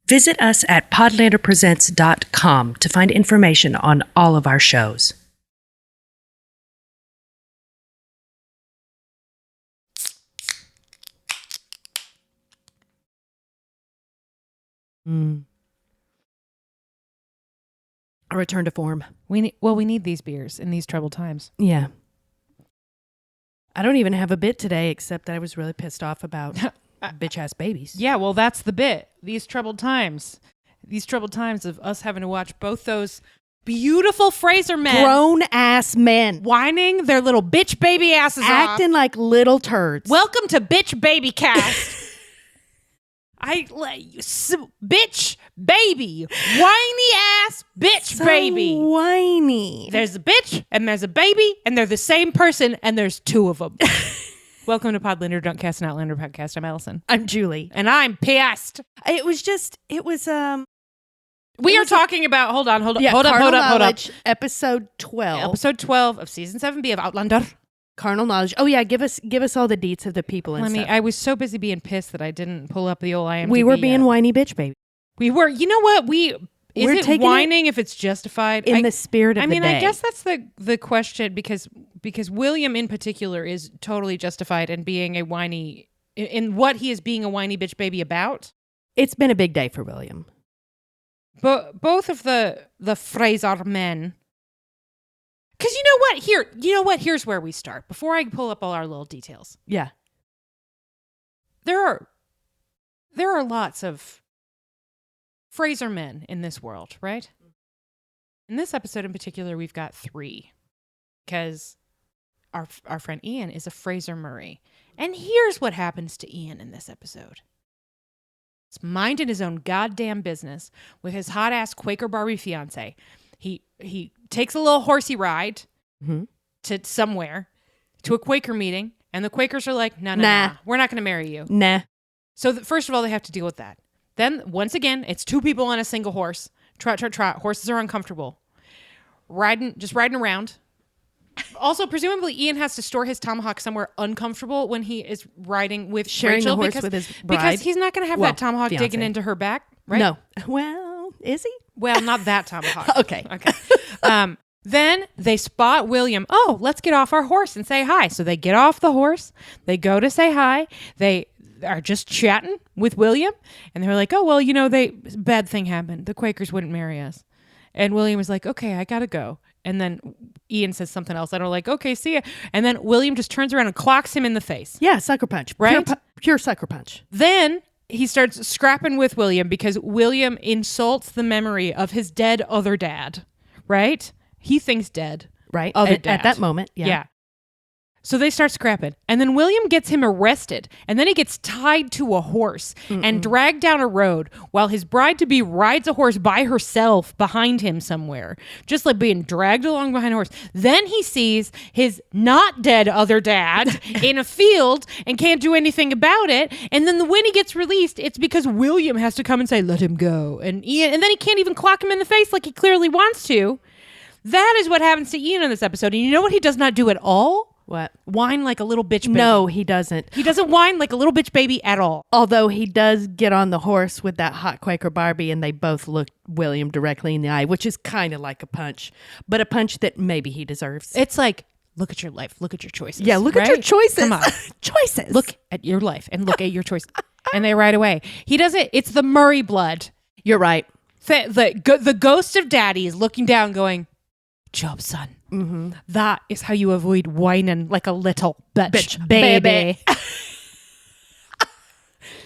Visit us at podlanderpresents.com to find information on all of our shows. A return to form. We need these beers in these troubled times. Yeah. I don't even have a bit today, except that I was really pissed off about bitch-ass babies. Yeah, well, that's the bit. These troubled times of us having to watch both those beautiful Fraser men. Grown-ass men. Whining their little bitch baby asses Acting off. like little turds. Welcome to Bitch Baby Cast. Bitch baby. Whiny ass bitch So baby. whiny. There's a bitch and there's a baby and they're the same person and there's two of them. Welcome to Podlander, Drunkcast, and Outlander podcast. I'm Allison. I'm Julie. And I'm pissed. We are talking about, hold up. Episode 12. Episode 12 of season 7B of Outlander. Carnal knowledge. Oh yeah, give us all the deets of the people and stuff. I was so busy being pissed that I didn't pull up the old IMDb. We were being whiny bitch baby. We were. You know what? Is it whining if it's justified? In the spirit of the day. I guess that's the question because William in particular is totally justified in being a whiny, in what he is being a whiny bitch baby about. It's been a big day for William. But both of the Fraser men. Because you know what? Here's where we start. Before I pull up all our little details. Yeah. There are lots of Fraser men in this world, right? In this episode in particular, we've got 3. Because our friend Ian is a Fraser Murray. And here's what happens to Ian in this episode. He's minding his own goddamn business with his hot-ass Quaker Barbie fiance. He takes a little horsey ride to somewhere, to a Quaker meeting, and the Quakers are like, nah, we're not going to marry you. Nah. So first of all, they have to deal with that. Then, once again, it's 2 people on a single horse. Trot, trot, trot. Horses are uncomfortable. Just riding around. Also, presumably, Ian has to store his tomahawk somewhere uncomfortable when he is riding with Sharing Rachel the horse with his bride. because he's not going to have that tomahawk fiance. digging into her back, right? No. Well, is he? Well, not that tomahawk. Okay. Then they spot William. Oh, let's get off our horse and say hi. So they get off the horse. They go to say hi. They are just chatting with William. And they're like, oh, well, bad thing happened. The Quakers wouldn't marry us. And William was like, okay, I got to go. And then Ian says something else. And they're like, okay, see ya. And then William just turns around and clocks him in the face. Yeah, sucker punch. Right? Pure sucker punch. Then he starts scrapping with William because William insults the memory of his dead other dad, right? He thinks dead. Right. Other At dad. that moment. Yeah. So they start scrapping. And then William gets him arrested. And then he gets tied to a horse and dragged down a road while his bride-to-be rides a horse by herself behind him somewhere. Just like being dragged along behind a horse. Then he sees his not dead other dad in a field and can't do anything about it. And then when he gets released, it's because William has to come and say, let him go. And then he can't even clock him in the face like he clearly wants to. That is what happens to Ian in this episode. And you know what he does not do at all? What? Whine like a little bitch baby. No, he doesn't. He doesn't whine like a little bitch baby at all. Although he does get on the horse with that hot Quaker Barbie and they both look William directly in the eye, which is kind of like a punch, but a punch that maybe he deserves. It's like, look at your life. Look at your choices. Yeah, look at your choices. Come on. Choices. Look at your life and look at your choices. And they ride away. He doesn't. It's the Murray blood. You're right. The ghost of daddy is looking down going, job, son. Mm-hmm. That is how you avoid whining like a little bitch baby.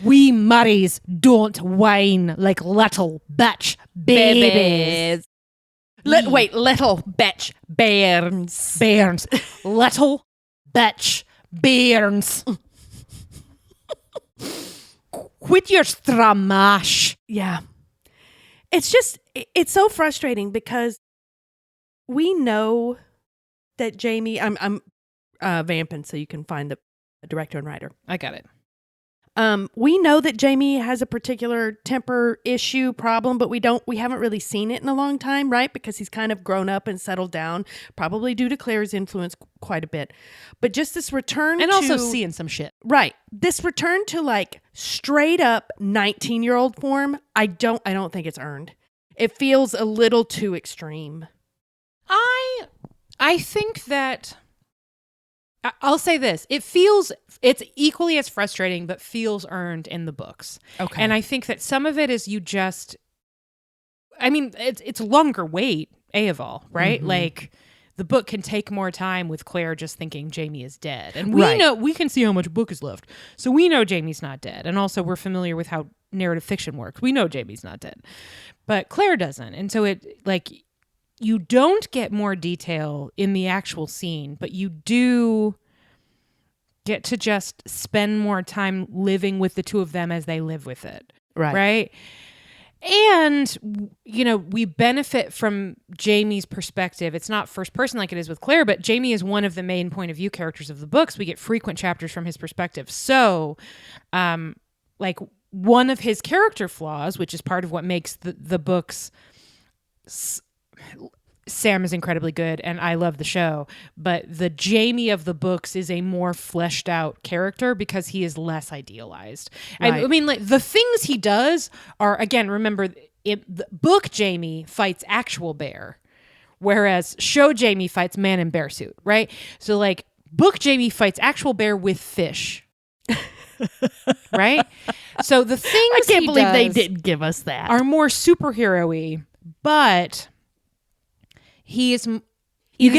We Murrays don't whine like little bitch babies. Little bitch bairns. Little bitch bairns. Quit your stramash. Yeah. It's so frustrating because we know that Jamie, I'm vamping so you can find the director and writer. I got it. We know that Jamie has a particular temper issue problem, but we haven't really seen it in a long time, right? Because he's kind of grown up and settled down, probably due to Claire's influence quite a bit. But just this return and to, also seeing some shit. right? This return to like straight up 19-year-old form, I don't think it's earned. It feels a little too extreme. I think that I'll say this. It's equally as frustrating, but feels earned in the books. Okay. And I think that some of it is it's a longer wait, A of all, right? Mm-hmm. Like the book can take more time with Claire just thinking Jamie is dead. And we know, we can see how much book is left. So we know Jamie's not dead. And also we're familiar with how narrative fiction works. We know Jamie's not dead. But Claire doesn't. And so you don't get more detail in the actual scene, but you do get to just spend more time living with the two of them as they live with it. Right? And, we benefit from Jamie's perspective. It's not first person like it is with Claire, but Jamie is one of the main point of view characters of the books. We get frequent chapters from his perspective. So, one of his character flaws, which is part of what makes the books... Sam is incredibly good and I love the show, but the Jamie of the books is a more fleshed out character because he is less idealized. Right. I mean, like the things he does are, again, remember, the book Jamie fights actual bear, whereas show Jamie fights man in bear suit, right? So like book Jamie fights actual bear with fish. Right? So the things I can't believe they didn't give us that. Are more superhero-y, but it's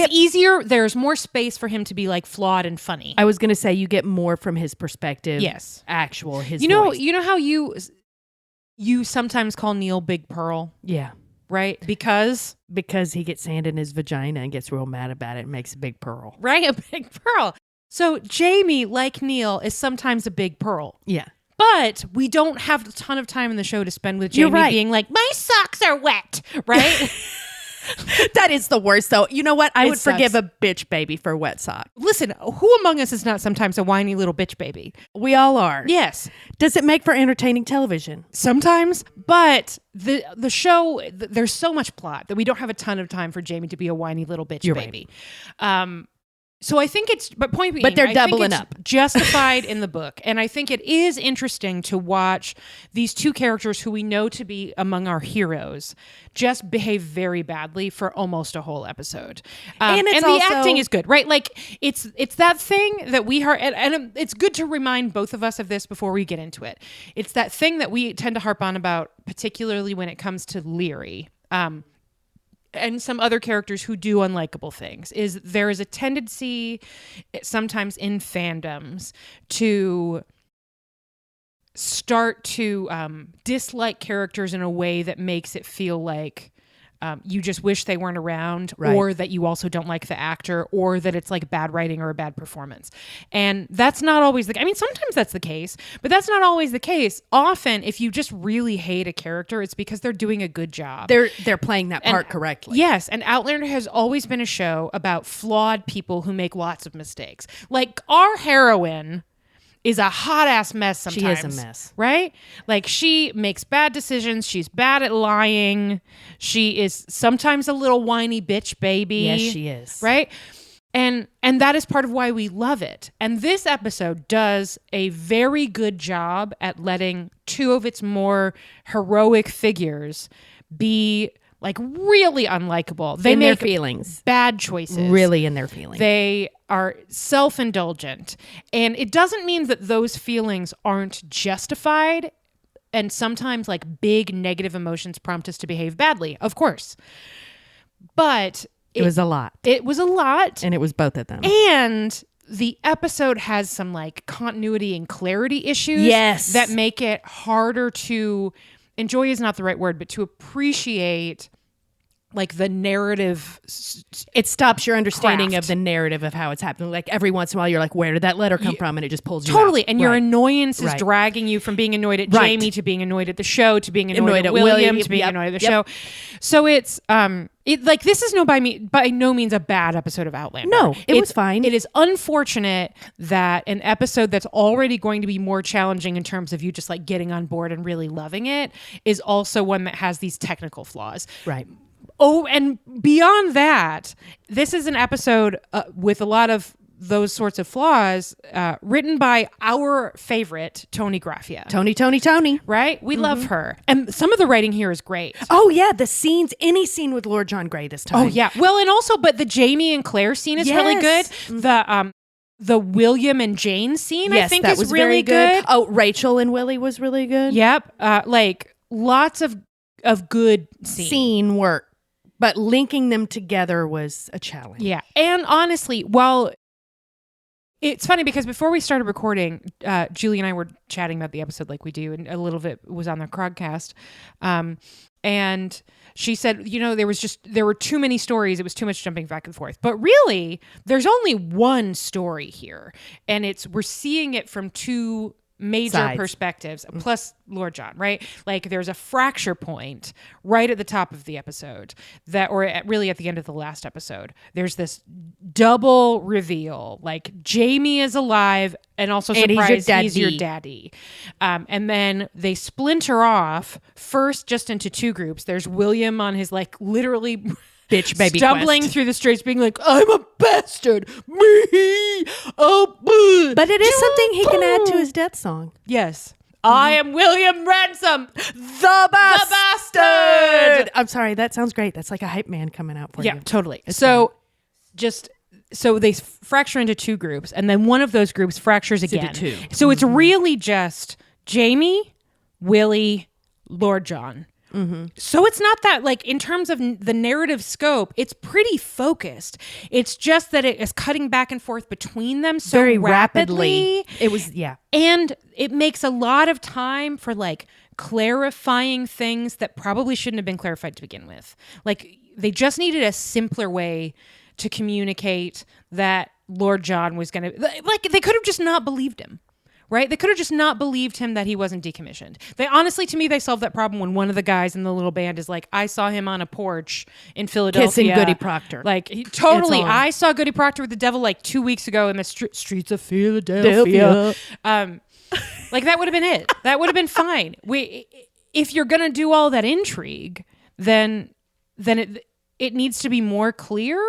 easier. There's more space for him to be like flawed and funny. I was going to say you get more from his perspective. Yes. His You know voice. how you sometimes call Neil Big Pearl? Yeah. Right? Because he gets sand in his vagina and gets real mad about it and makes a big pearl. Right? A big pearl. So Jamie, like Neil, is sometimes a big pearl. Yeah. But we don't have a ton of time in the show to spend with Jamie being like, my socks are wet. Right? That is the worst, though. You know what? I would sucks. forgive a bitch baby for a wet sock. Listen, who among us is not sometimes a whiny little bitch baby? We all are. Yes. Does it make for entertaining television? Sometimes, but the show, there's so much plot that we don't have a ton of time for Jamie to be a whiny little bitch You're baby. Right. So I think point being, but they're doubling up. Justified in the book. And I think it is interesting to watch these two characters who we know to be among our heroes just behave very badly for almost a whole episode. And the acting is good, right? Like it's that thing that we heard, and it's good to remind both of us of this before we get into it. It's that thing that we tend to harp on about, particularly when it comes to Leary. And some other characters who do unlikable things, is there is a tendency sometimes in fandoms to start to dislike characters in a way that makes it feel like you just wish they weren't around, right. Or that you also don't like the actor, or that it's like bad writing or a bad performance. And that's not always sometimes that's the case, but that's not always the case. Often, if you just really hate a character, it's because they're doing a good job. They're playing that part correctly. Yes, and Outlander has always been a show about flawed people who make lots of mistakes. Like our heroine is a hot ass mess sometimes. She is a mess. Right? Like she makes bad decisions. She's bad at lying. She is sometimes a little whiny bitch baby. Yes, she is. Right? And that is part of why we love it. And this episode does a very good job at letting two of its more heroic figures be like really unlikable. They make their feelings. Bad choices. Really in their feelings. They are self-indulgent. And it doesn't mean that those feelings aren't justified. And sometimes like big negative emotions prompt us to behave badly. Of course. But it was a lot. It was a lot. And it was both of them. And the episode has some like continuity and clarity issues. Yes. That make it harder to... Enjoy is not the right word, but to appreciate like the narrative. It stops your understanding craft. of the narrative of how it's happening. Like every once in a while, you're like, where did that letter come from? And it just pulls you totally. out. And your right. annoyance is right. dragging you from being annoyed at right. Jamie to being annoyed at the show to being annoyed at William to being annoyed at the show. So it's This is by no means a bad episode of Outlander. No, it was fine. It is unfortunate that an episode that's already going to be more challenging in terms of you just like getting on board and really loving it is also one that has these technical flaws. Right. Oh, and beyond that, this is an episode with a lot of those sorts of flaws, written by our favorite Tony Graffia. Tony. Right? We love her. And some of the writing here is great. Oh, yeah. The scenes, any scene with Lord John Grey this time. Oh, yeah. Well, and also, but the Jamie and Claire scene is really good. The William and Jane scene, I think, is really good. Oh, Rachel and Willie was really good. Yep. Lots of good scene work. But linking them together was a challenge. Yeah. And honestly, well, it's funny because before we started recording, Julie and I were chatting about the episode like we do, and a little bit was on the Crogcast. And she said, there were too many stories. It was too much jumping back and forth. But really, there's only one story here. And we're seeing it from two major perspectives, plus Lord John, right? Like there's a fracture point right at the top of the episode really at the end of the last episode. There's this double reveal, like Jamie is alive and also surprise he's your daddy. And then they splinter off first just into two groups. There's William on his like literally bitch baby stumbling quest through the streets being like, I'm a bastard, me, but it is something he can add to his death song. Yes. I am William Ransom, the bastard. I'm sorry, that sounds great. That's like a hype man coming out for you. Yeah, totally. So they fracture into two groups, and then one of those groups fractures again. Into two. So it's really just Jamie, Willie, Lord John. Mm-hmm. So it's not that, like, in terms of the narrative scope, it's pretty focused. It's just that it is cutting back and forth between them so very rapidly. It was, yeah. And it makes a lot of time for, like, clarifying things that probably shouldn't have been clarified to begin with. Like, they just needed a simpler way to communicate that Lord John was going to, like, they could have just not believed him. Right? They could have just not believed him that he wasn't decommissioned. They honestly, to me, they solved that problem when one of the guys in the little band is like, I saw him on a porch in Philadelphia. Kissing Goody Proctor. Like, totally. I saw Goody Proctor with the devil like 2 weeks ago in the streets of Philadelphia. Like, that would have been it. That would have been fine. If you're going to do all that intrigue, then it needs to be more clear,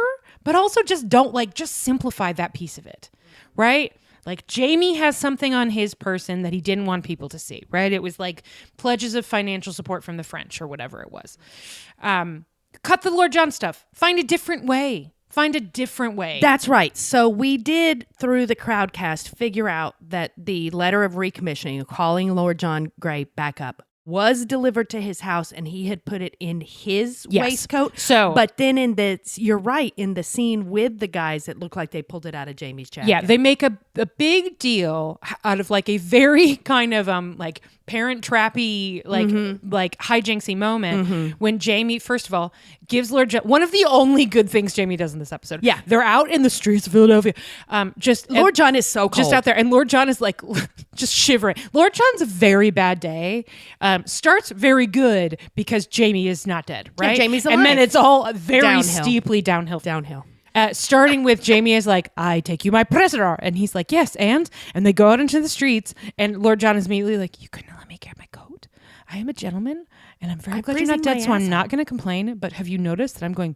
but also just just simplify that piece of it. Right? Like, Jamie has something on his person that he didn't want people to see, right? It was like pledges of financial support from the French or whatever it was. Cut the Lord John stuff. Find a different way. That's right. So we did, through the Crowdcast, figure out that the letter of recommissioning, calling Lord John Grey back up, was delivered to his house, and he had put it in his waistcoat. But then you're right, in the scene with the guys, it looked like they pulled it out of Jamie's jacket. Yeah, they make a big deal out of like a very kind of like parent trappy, like hijinksy moment when Jamie, first of all, gives Lord John one of the only good things Jamie does in this episode. Yeah, they're out in the streets of Philadelphia. Lord John is so cold, just out there, and Lord John is like just shivering. Lord John's a very bad day. Starts very good because Jamie is not dead, right? Yeah, Jamie's alive. And then it's all very steeply downhill. Starting with Jamie is like, I take you my prisoner. And he's like, yes, and they go out into the streets, and Lord John is immediately like, you couldn't let me get my coat. I am a gentleman, and I'm very glad you're not dead, so I'm not going to complain. But have you noticed that I'm going...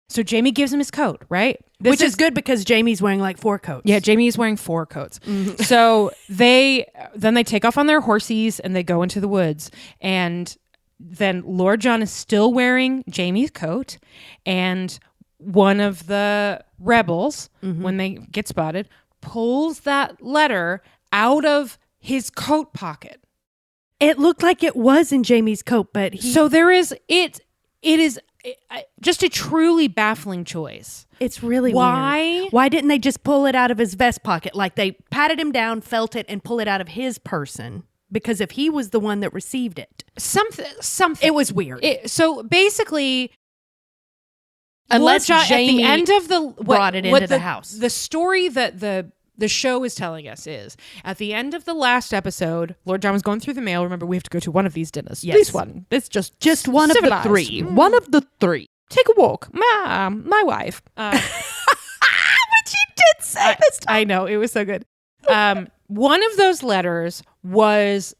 So Jamie gives him his coat, right? Which is good because Jamie's wearing like 4 coats. Yeah, Jamie is wearing 4 coats. Mm-hmm. So they take off on their horsies and they go into the woods. And then Lord John is still wearing Jamie's coat. And one of the rebels, when they get spotted, pulls that letter out of his coat pocket. It looked like it was in Jamie's coat, but so there is it is just a truly baffling choice. It's really weird. Why didn't they just pull it out of his vest pocket? Like, they patted him down, felt it, and pull it out of his person. Because if he was the one that received it. Something. It was weird. So basically, unless John, Jamie at the end of brought it into the house. The story that the the show is telling us is at the end of the last episode, Lord John was going through the mail. Remember, we have to go to one of these dinners. Yes. This one. It's just one civilized. of the three. One of the three. Take a walk. My wife. But she did say this time. I know. It was so good. One of those letters was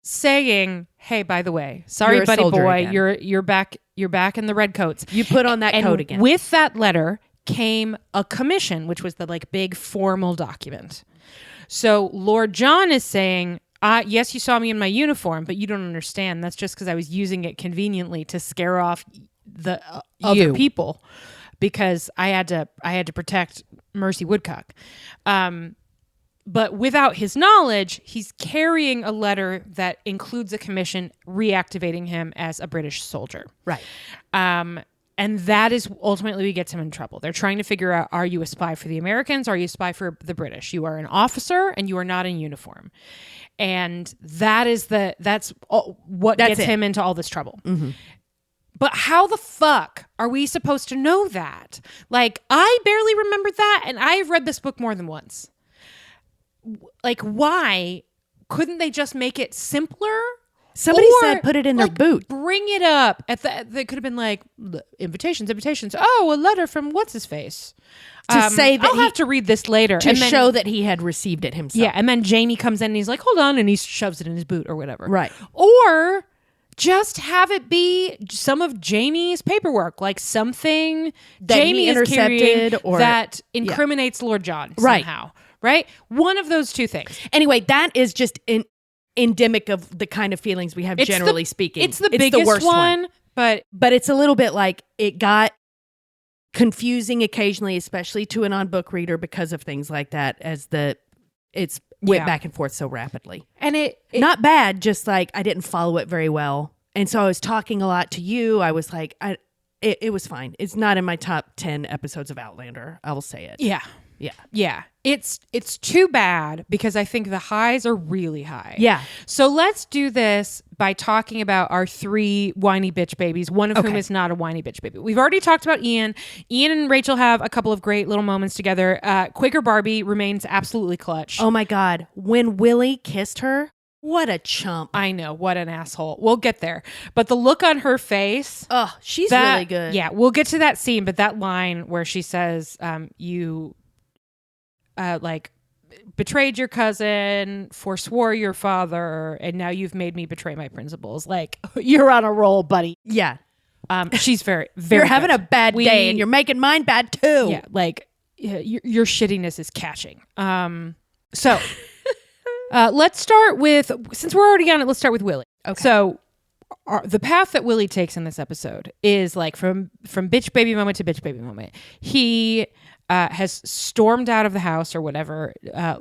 saying, hey, by the way, sorry, You're a buddy soldier boy, again. you're back in the red coats. You put on that And coat again. with that letter came a commission, which was the like big formal document. So Lord John is saying, yes, you saw me in my uniform, but you don't understand. That's just because I was using it conveniently to scare off the other people, because I had to protect Mercy Woodcock. But without his knowledge, he's carrying a letter that includes a commission reactivating him as a British soldier. Right. And that is ultimately what gets him in trouble. They're trying to figure out, are you a spy for the Americans? Are you a spy for the British? You are an officer and you are not in uniform. And that's what gets him into all this trouble. Mm-hmm. But how the fuck are we supposed to know that? Like, I barely remembered that, and I've read this book more than once. Like, why couldn't they just make it simpler? Somebody said put it in their boot. Bring it up. They could have been like, invitations. Oh, a letter from what's-his-face. To say that I'll have to read this later. To show that he had received it himself. Yeah, and then Jamie comes in and he's like, hold on, and he shoves it in his boot or whatever. Right. Or just have it be some of Jamie's paperwork, like something that Jamie he intercepted is carrying or that incriminates Lord John somehow. Right? One of those two things. Anyway, that is just endemic of the kind of feelings we have, generally speaking. It's the biggest worst one. But it's a little bit like it got confusing occasionally, especially to a non-book reader because of things like that, as it's went back and forth so rapidly. And it not bad, just like I didn't follow it very well. And so I was talking a lot to you. I was like, it was fine. It's not in my top 10 episodes of Outlander. I will say it. Yeah. It's too bad because I think the highs are really high. Yeah. So let's do this by talking about our three whiny bitch babies, one of whom is not a whiny bitch baby. We've already talked about Ian. Ian and Rachel have a couple of great little moments together. Quaker Barbie remains absolutely clutch. Oh my God. When Willie kissed her, what a chump. I know, what an asshole. We'll get there. But the look on her face. Oh, she's really good. Yeah, we'll get to that scene. But that line where she says, you betrayed your cousin, forswore your father, and now you've made me betray my principles. Like, you're on a roll, buddy. Yeah. She's very, very You're having good. a bad day and you're making mine bad too. Yeah, like your shittiness is catching. So let's start with, since we're already on it, let's start with Willie. Okay. So the path that Willie takes in this episode is like from bitch baby moment to bitch baby moment. He has stormed out of the house or whatever.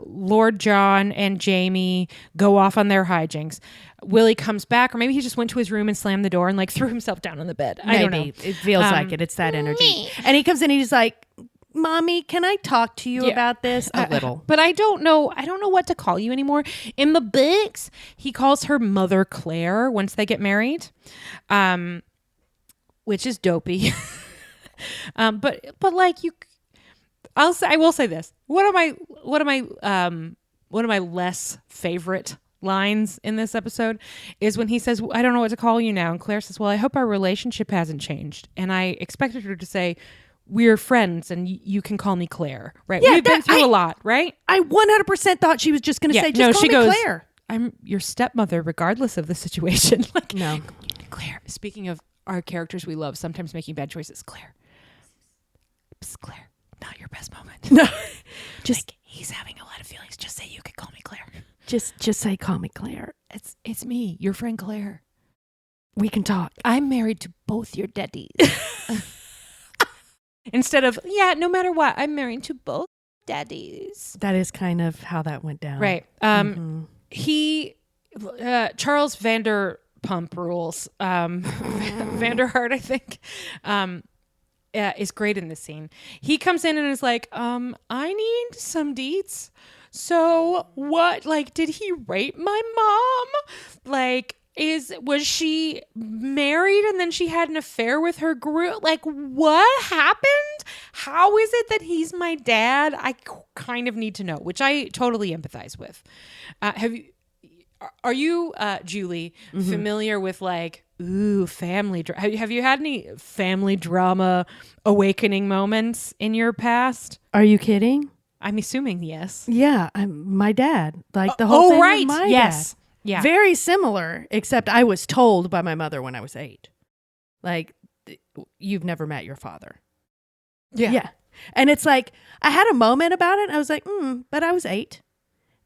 Lord John and Jamie go off on their hijinks. Willie comes back, or maybe he just went to his room and slammed the door and like threw himself down on the bed. I don't know. It feels like it. It's that energy. And he comes in and he's like, Mommy, can I talk to you about this? A little. But I don't know what to call you anymore. In the books, he calls her Mother Claire once they get married, which is dopey. But like you, I will say this. One of my less favorite lines in this episode is when he says, I don't know what to call you now. And Claire says, well, I hope our relationship hasn't changed. And I expected her to say, we're friends and you can call me Claire, right? Yeah, we've been through a lot, right? I 100% thought she was just going to say, just call me Claire. I'm your stepmother, regardless of the situation. Like, no. Claire. Speaking of our characters we love, sometimes making bad choices. Claire. Claire. Not your best moment. No. Just like, he's having a lot of feelings. Just say you could call me Claire. Just say call me Claire. It's me, your friend Claire. We can talk. I'm married to both your daddies. Instead of, no matter what, I'm married to both daddies. That is kind of how that went down. Right. Charles Vanderpump Rules, Vanderhart, I think, is great in this scene. He comes in and is like, I need some deets. So what, like, did he rape my mom? Like, was she married and then she had an affair with her groom? Like, what happened? How is it that he's my dad? I kind of need to know, which I totally empathize with. Are you, Julie, familiar with like, family? Have you had any family drama awakening moments in your past? Are you kidding? I'm assuming yes. Yeah, my dad. Like the whole thing with my yes. dad. Yeah. Very similar, except I was told by my mother when I was 8. Like, you've never met your father. Yeah. And it's like, I had a moment about it. And I was like, but I was 8.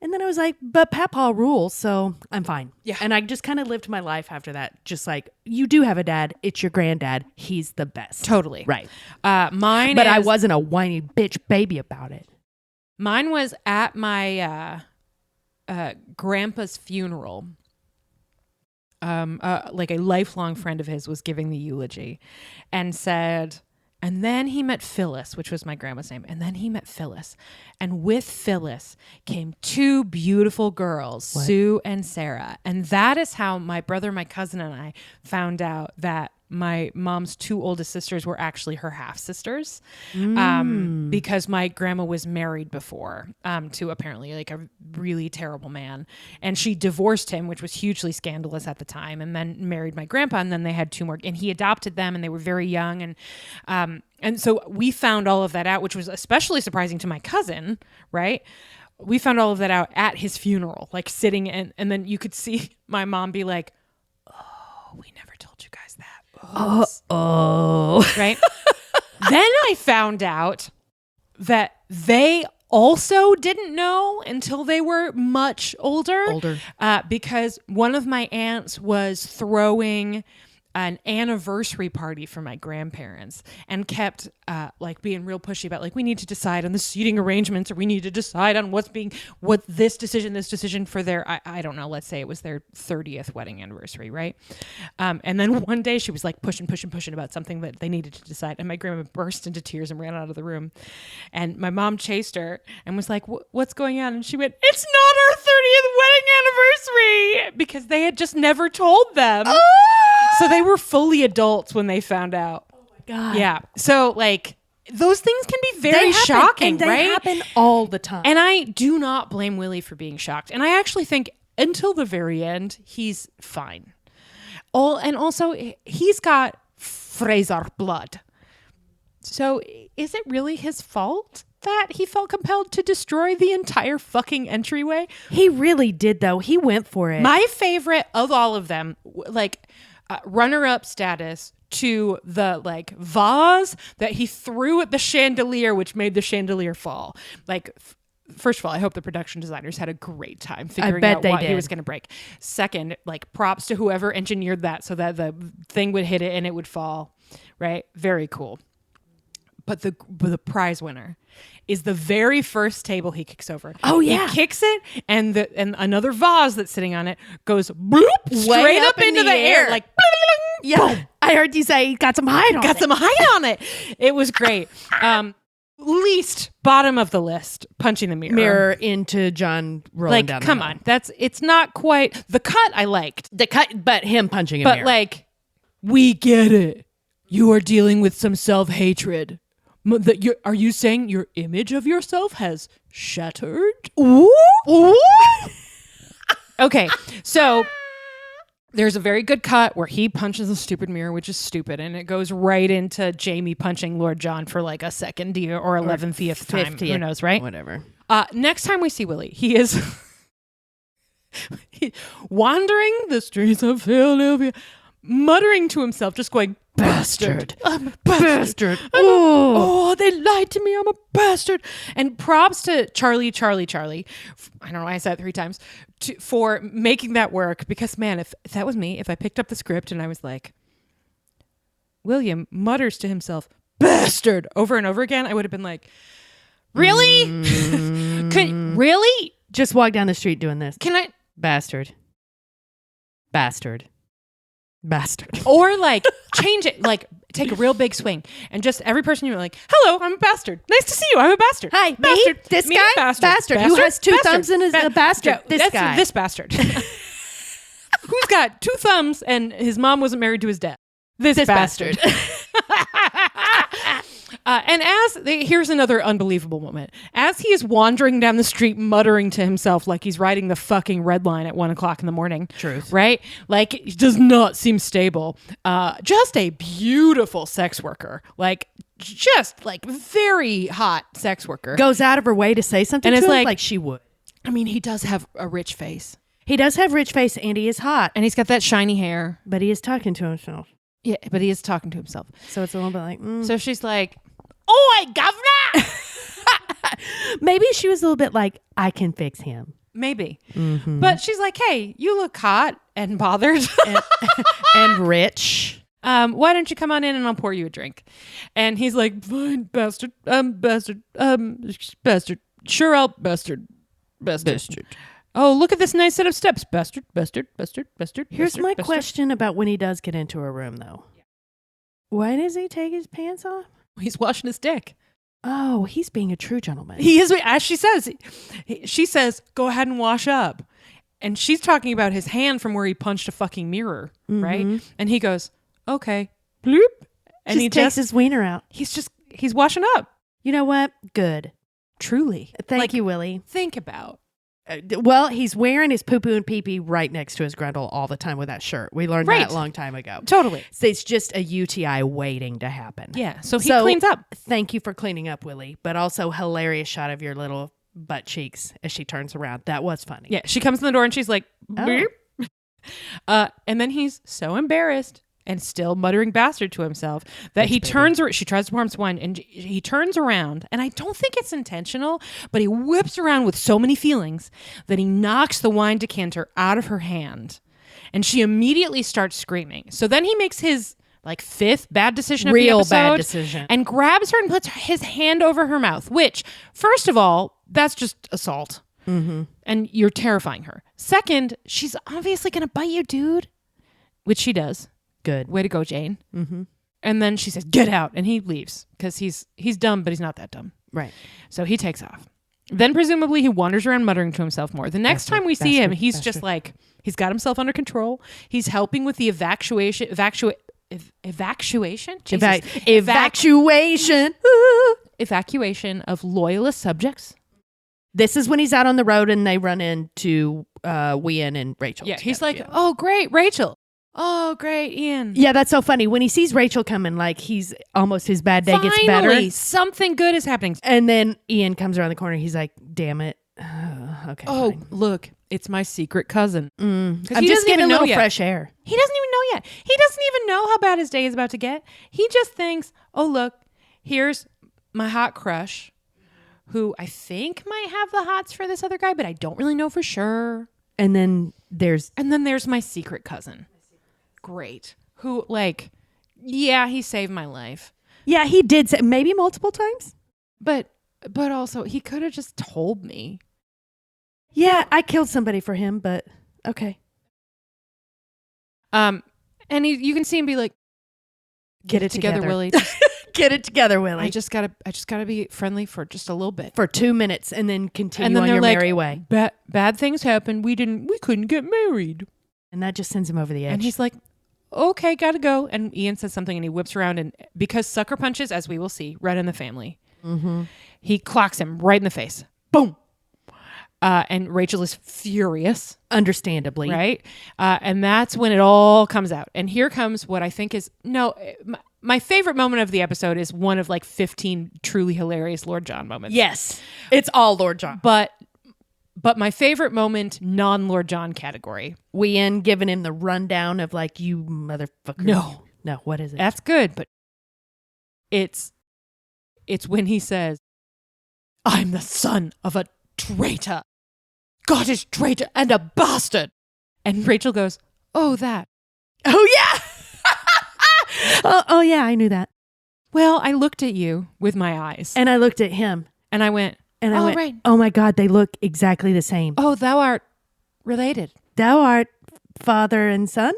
And then I was like, but Papa rules, so I'm fine. Yeah. And I just kind of lived my life after that. Just like, you do have a dad. It's your granddad. He's the best. Totally. Right. But I wasn't a whiny bitch baby about it. Mine was at my grandpa's funeral. Like a lifelong friend of his was giving the eulogy and said, and then he met Phyllis, which was my grandma's name. And then he met Phyllis. And with Phyllis came 2 beautiful girls, Sue and Sarah. And that is how my brother, my cousin, and I found out that my mom's 2 oldest sisters were actually her half sisters, because my grandma was married before to apparently like a really terrible man, and she divorced him, which was hugely scandalous at the time, and then married my grandpa, and then they had 2 more, and he adopted them, and they were very young, and so we found all of that out, which was especially surprising to my cousin, right? We found all of that out at his funeral, like sitting, and then you could see my mom be like, "Oh, we never told you guys that." Right. Then I found out that they also didn't know until they were much older. Because one of my aunts was throwing an anniversary party for my grandparents and kept like being real pushy about like, we need to decide on the seating arrangements, or we need to decide on what this decision for their, I don't know, let's say it was their 30th wedding anniversary. Right. And then one day she was like pushing about something that they needed to decide. And my grandma burst into tears and ran out of the room. And my mom chased her and was like, what's going on? And she went, it's not our 30th wedding anniversary, because they had just never told them. So they were fully adults when they found out. Oh my God. Yeah. So like those things can be very shocking, and they right? happen all the time. And I do not blame Willie for being shocked. And I actually think until the very end, he's fine. And also he's got Fraser blood. So is it really his fault that he felt compelled to destroy the entire fucking entryway? He really did, though. He went for it. My favorite of all of them, like, runner-up status to the like vase that he threw at the chandelier, which made the chandelier fall. Like, first of all, I hope the production designers had a great time figuring out what he was going to break. Second, like, props to whoever engineered that so that the thing would hit it and it would fall. Right? Very cool. But the prize winner is the very first table he kicks over. Oh yeah, he kicks it, and another vase that's sitting on it goes bloop straight up into the air, like yeah. Boom. I heard you say he got some height on it. Got some height on it. It was great. Least bottom of the list, punching the mirror into John rolling down. Like, come on, it's not quite the cut. I liked the cut, but him punching a mirror. But like, we get it. You are dealing with some self-hatred. Are you saying your image of yourself has shattered? Ooh. Okay, so there's a very good cut where he punches a stupid mirror, which is stupid, and it goes right into Jamie punching Lord John for like a second or 11th time. 50th. Who knows, right? Whatever. Next time we see Willie, he is wandering the streets of Philadelphia, muttering to himself, just going, bastard. I'm a bastard. Oh, they lied to me. I'm a bastard. And props to Charlie. I don't know why I said it 3 times for making that work, because man, if that was me, if I picked up the script and I was like, William mutters to himself, bastard, over and over again, I would have been like, really? Really? Just walk down the street doing this. Can I? Bastard. Or like change it, like take a real big swing and just every person you're like, hello, I'm a bastard. Nice to see you. I'm a bastard. Hi, bastard. Me? This guy? Bastard. Who has 2 thumbs and is a bastard? This guy. This bastard. Who's got 2 thumbs and his mom wasn't married to his dad? This bastard. And here's another unbelievable moment. As he is wandering down the street, muttering to himself like he's riding the fucking red line at 1:00 in the morning. Truth. Right? Like, it does not seem stable. Just a beautiful sex worker. Like, just like very hot sex worker. Goes out of her way to say something And to it's him like she would. I mean, he does have a rich face. He does have rich face and he is hot. And he's got that shiny hair. But he is talking to himself. Yeah, but he is talking to himself. So it's a little bit like... So she's like, "Oi, governor!" Maybe she was a little bit like, I can fix him. Maybe. Mm-hmm. But she's like, "Hey, you look hot and bothered." and rich. Why don't you come on in and I'll pour you a drink? And he's like, "Fine, bastard. Bastard. Sure, I'll bastard. Oh, look at this nice set of steps. Bastard. Here's my question about when he does get into a room, though. Why does he take his pants off? He's washing his dick. Oh, he's being a true gentleman. He is, as she says. She says, "Go ahead and wash up." And she's talking about his hand from where he punched a fucking mirror, right? And he goes, "Okay." Bloop. And he takes his wiener out. He's washing up. You know what? Good. Truly. Thank you, Willie. Think about. Well, he's wearing his poo-poo and pee-pee right next to his grundle all the time with that shirt. We learned that a long time ago. Totally. So it's just a UTI waiting to happen. Yeah. So he cleans up. Thank you for cleaning up, Willie. But also hilarious shot of your little butt cheeks as she turns around. That was funny. Yeah. She comes in the door and she's like, "Beep." And then he's so embarrassed and still muttering bastard to himself that she tries to pour him some wine and he turns around, and I don't think it's intentional, but he whips around with so many feelings that he knocks the wine decanter out of her hand and she immediately starts screaming. So then he makes his like 5th bad decision of the episode. Bad decision. And grabs her and puts his hand over her mouth, which, first of all, that's just assault. Mm-hmm. And you're terrifying her. Second, she's obviously going to bite you, dude. Which she does. Good. Way to go, Jane. Mm-hmm. And then she says, "Get out." And he leaves because he's dumb, but he's not that dumb. Right. So he takes off. Then presumably he wanders around muttering to himself more. The next time we see him, he's just like, he's got himself under control. He's helping with the evacuation. Jesus. Evacuation. Evacuation of loyalist subjects. This is when he's out on the road and they run into Ian and Rachel. Yeah, he's like, "Oh, great, Rachel. Oh, great, Ian." Yeah, that's so funny. When he sees Rachel coming, like he's almost his bad day gets better. Finally, something good is happening. And then Ian comes around the corner. He's like, "Damn it." Okay. Oh, fine. look, it's my secret cousin. I'm just getting a little fresh air. He doesn't even know yet. He doesn't even know how bad his day is about to get. He just thinks, "Oh, look, here's my hot crush, who I think might have the hots for this other guy, but I don't really know for sure." And then there's my secret cousin. Great. Who, like, yeah, he saved my life. Yeah, he did say, maybe multiple times. But also, he could have just told me. Yeah, I killed somebody for him, but okay. And you can see him be like, "Get it together, Willie. Get it together, Willie. I just gotta be friendly for just a little bit, for 2 minutes, and then continue on your merry way." Bad things happen. We couldn't get married, and that just sends him over the edge. And he's like, "Okay, gotta go." And Ian says something, and he whips around, and because sucker punches, as we will see, right in the family, he clocks him right in the face. Boom. And Rachel is furious. Understandably. Right? And that's when it all comes out. And here comes what I think is, my favorite moment of the episode is one of like 15 truly hilarious Lord John moments. Yes. It's all Lord John. But my favorite moment, non-Lord John category. Ian giving him the rundown of like, "You motherfucker." No, what is it? That's good, but it's when he says, "I'm the son of a traitor. Scottish traitor and a bastard." And Rachel goes, "Oh, that." Oh, yeah. oh, yeah, I knew that. Well, I looked at you with my eyes. And I looked at him. And I went, right. "Oh, my God, they look exactly the same." "Oh, thou art related. Thou art father and son.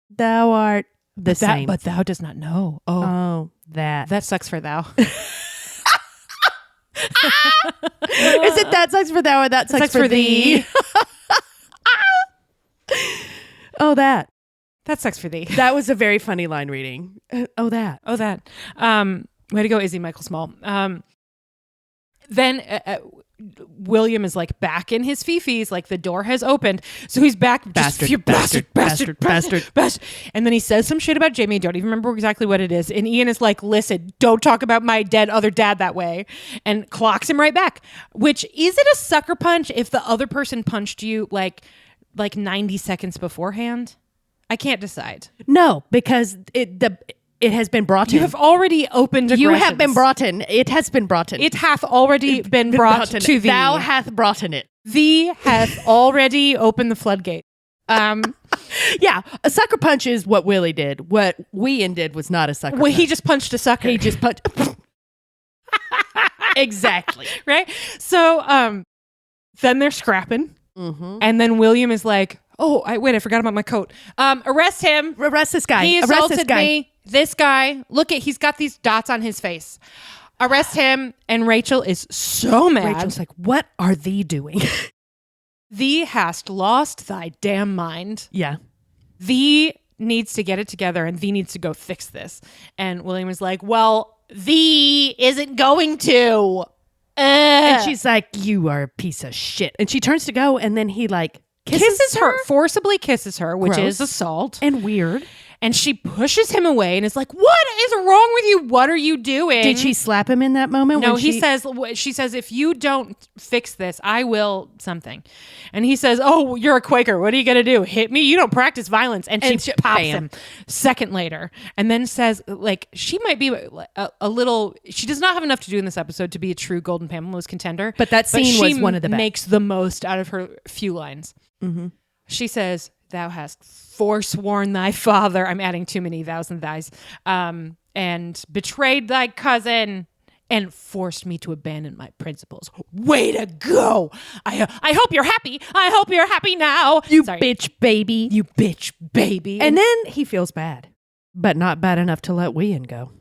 Thou art the same. But thou does not know." Oh, that. That sucks for thou. Is it that sucks for thou or that sucks for thee? Oh, that. That's sex for thee. That was a very funny line reading. Oh, that. Oh, that. Way to go, Izzy Michael Small. Then William is like back in his fifis, like the door has opened. So he's back. Bastard. And then he says some shit about Jamie. I don't even remember exactly what it is. And Ian is like, listen, don't talk about my other dad that way. And clocks him right back. Which, is it a sucker punch if the other person punched you like 90 seconds beforehand? I can't decide. No, because it has been brought in. You have already opened aggressions. You have been brought in. It has been brought in. It hath already been brought to thee. Thou hath brought in it. Thee hath already opened the floodgate. Yeah, a sucker punch is what Willie did. What Ian did was not a sucker punch. He just punched a sucker. He just punched. Exactly. Right? So then they're scrapping. Mm-hmm. And then William is like, I forgot about my coat. Arrest him. Arrest this guy. He Arrest assaulted this guy. me. This guy. Look, he's got these dots on his face. Arrest him. And Rachel is so mad. Rachel's like, what are thee doing? Thee hast lost thy damn mind. Yeah. Thee needs to get it together and thee needs to go fix this. And William is like, well, thee isn't going to. And she's like, you are a piece of shit. And she turns to go, and then he like kisses her, forcibly kisses her, which Gross. is assault. And weird. And she pushes him away and is like, what is wrong with you? What are you doing? Did she slap him in that moment? No, she says, if you don't fix this, I will something. And he says, oh, you're a Quaker. What are you going to do? Hit me? You don't practice violence. And she pops him second later. And then says, like, she might be a little, she does not have enough to do in this episode to be a true Golden Pamela's contender. But that scene was one of the best. She makes the most out of her few lines. Mm-hmm. She says, thou hast forsworn thy father. I'm adding too many thous and thys. And betrayed thy cousin and forced me to abandon my principles. Way to go. I hope you're happy. I hope you're happy now. Bitch baby. You bitch baby. And then he feels bad, but not bad enough to let Ian go.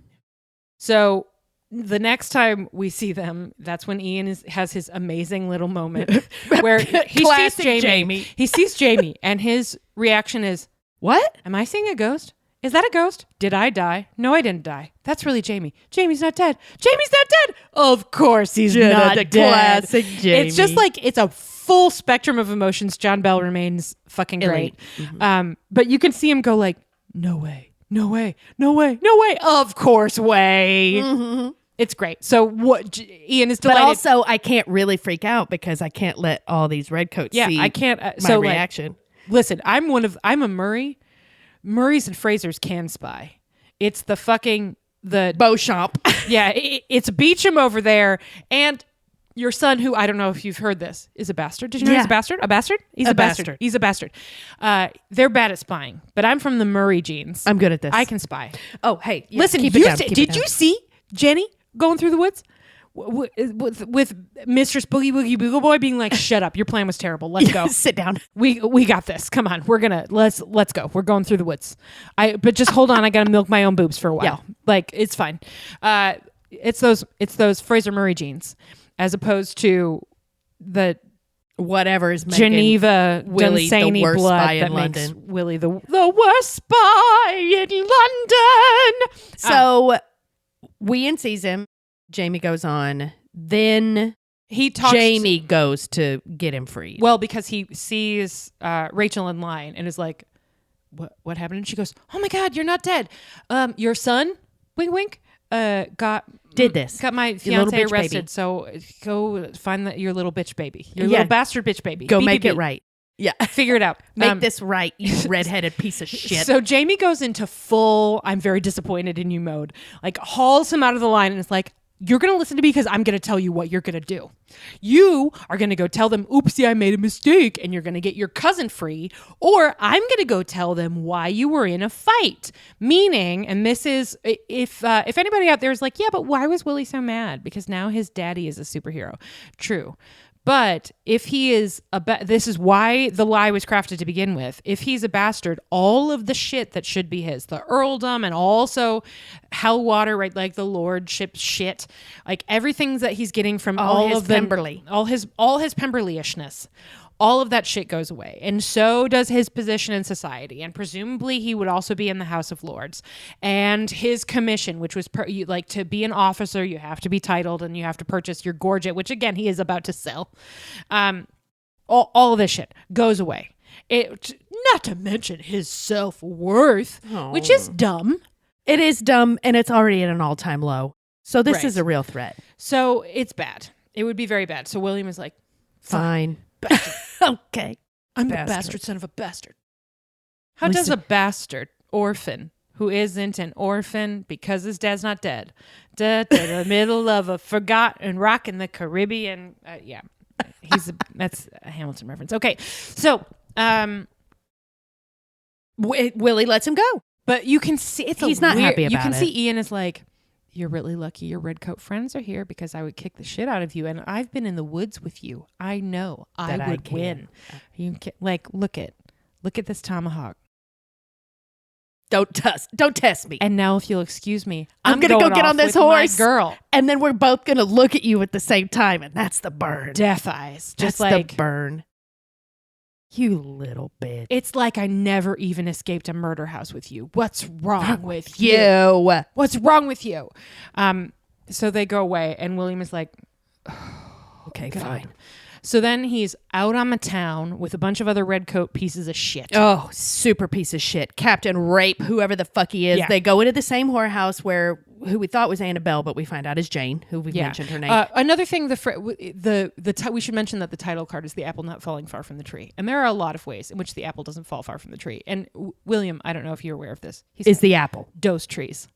So the next time we see them, that's when Ian has his amazing little moment where he sees Jamie. He sees Jamie, and his reaction is, "What? Am I seeing a ghost? Is that a ghost? Did I die? No, I didn't die. That's really Jamie. Jamie's not dead. Jamie's not dead. Of course he's not dead. Classic Jamie. It's just like it's a full spectrum of emotions. John Bell remains fucking great. Mm-hmm. But you can see him go like, no way, no way, no way, no way. Of course, way." Mm-hmm. It's great. So what Ian is delighted. But also, I can't really freak out because I can't let all these redcoats see I can't. my reaction. Listen, I'm a Murray. Murrays and Frasers can spy. It's the fucking Beauchamp. Yeah, it's Beecham over there, and your son, who I don't know if you've heard this, is a bastard. Did you know he's a bastard? A bastard? He's a bastard. He's a bastard. They're bad at spying, but I'm from the Murray genes. I'm good at this. I can spy. Oh, hey, listen, keep it down. Did you see Jenny going through the woods with Mistress Boogie Woogie Boogle Boy being like, "Shut up! Your plan was terrible. Let's go. Sit down. We got this. Come on, let's go. We're going through the woods. But just hold on. I gotta milk my own boobs for a while. Yeah. Like it's fine. It's those Fraser Murray genes, as opposed to the whatever is Geneva Willie Dunsany the worst blood spy in that London. makes Willie the worst spy in London. So Ian sees him. Jamie goes on. Then Jamie goes to get him free. Well, because he sees Rachel in line and is like, "What happened?" And she goes, "Oh my God, you're not dead. Your son, wink wink, got my fiance arrested. Baby. So go find your little bitch baby, your little bastard bitch baby. Go make it right. Yeah, figure it out. Make this right, you redheaded piece of shit." So Jamie goes into full "I'm very disappointed in you" mode. Like hauls him out of the line and is like, "You're going to listen to me because I'm going to tell you what you're going to do. You are going to go tell them, oopsie, I made a mistake, and you're going to get your cousin free, or I'm going to go tell them why you were in a fight." Meaning, and this is, if anybody out there is like, "Yeah, but why was Willie so mad? Because now his daddy is a superhero." True. But if he is this is why the lie was crafted to begin with. If he's a bastard, all of the shit that should be his, the earldom and also Hellwater, right? Like the lordship shit, like everything that he's getting from all his of them, Pemberley. all his Pemberley-ishness, all of that shit goes away. And so does his position in society. And presumably he would also be in the House of Lords. And his commission, which was like to be an officer, you have to be titled and you have to purchase your gorget, which again, he is about to sell. All of this shit goes away. Not to mention his self-worth, which is dumb. It is dumb, and it's already at an all-time low. So this is a real threat. So it's bad. It would be very bad. So William is like, fine. Okay. I'm the bastard son of a bastard. How does a bastard orphan who isn't an orphan because his dad's not dead, to the middle of a forgotten rock in the Caribbean? That's a Hamilton reference. Okay, so Willie lets him go, but you can see he's not happy about it. You can see Ian is like, you're really lucky your redcoat friends are here because I would kick the shit out of you, and I've been in the woods with you. I know I would win. You can, look at this tomahawk. Don't test me. And now, if you'll excuse me, I'm gonna go get on this horse, girl, and then we're both gonna look at you at the same time, and that's the burn. Death eyes, just like the burn. You little bitch. It's like I never even escaped a murder house with you. What's wrong with you? What's wrong with you? So they go away, and William is like, okay, fine. So then he's out on the town with a bunch of other redcoat pieces of shit. Oh, super piece of shit. Captain Rape, whoever the fuck he is. Yeah. They go into the same whorehouse who we thought was Annabelle, but we find out is Jane, who we've mentioned her name. Another thing, we should mention that the title card is the apple not falling far from the tree. And there are a lot of ways in which the apple doesn't fall far from the tree. And William, I don't know if you're aware of this. Is the apple. Dose trees.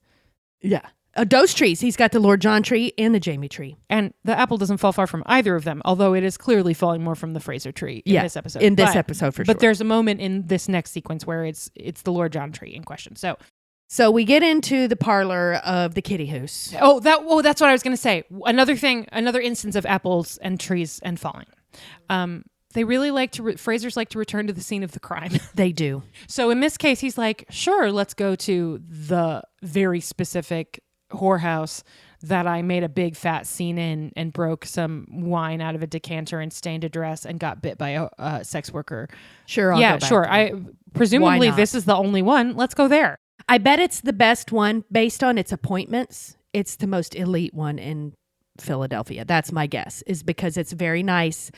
Yeah. Dose trees. He's got the Lord John tree and the Jamie tree. And the apple doesn't fall far from either of them, although it is clearly falling more from the Fraser tree in this episode. In this episode, for sure. But there's a moment in this next sequence where it's the Lord John tree in question. So we get into the parlor of the kitty house. That's what I was going to say. Another instance of apples and trees and falling. They really like to, Frasers like to return to the scene of the crime. They do. So in this case, he's like, sure, let's go to the very specific whorehouse that I made a big fat scene in and broke some wine out of a decanter and stained a dress and got bit by a sex worker. Sure. I'll go back sure. Presumably this is the only one. Let's go there. I bet it's the best one based on its appointments. It's the most elite one in Philadelphia. That's my guess, is because it's very nice.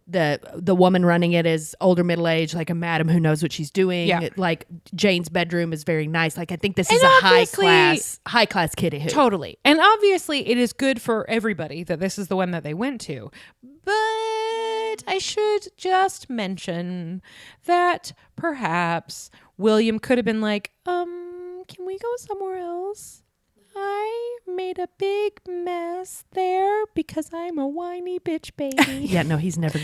The woman running it is older, middle-aged, like a madam who knows what she's doing. Yeah. Like Jane's bedroom is very nice. Like I think this is a high class kitty hoot. Totally. And obviously it is good for everybody that this is the one that they went to. But I should just mention that perhaps William could have been like, can we go somewhere else? I made a big mess there because I'm a whiny bitch baby. Yeah, no, he's never.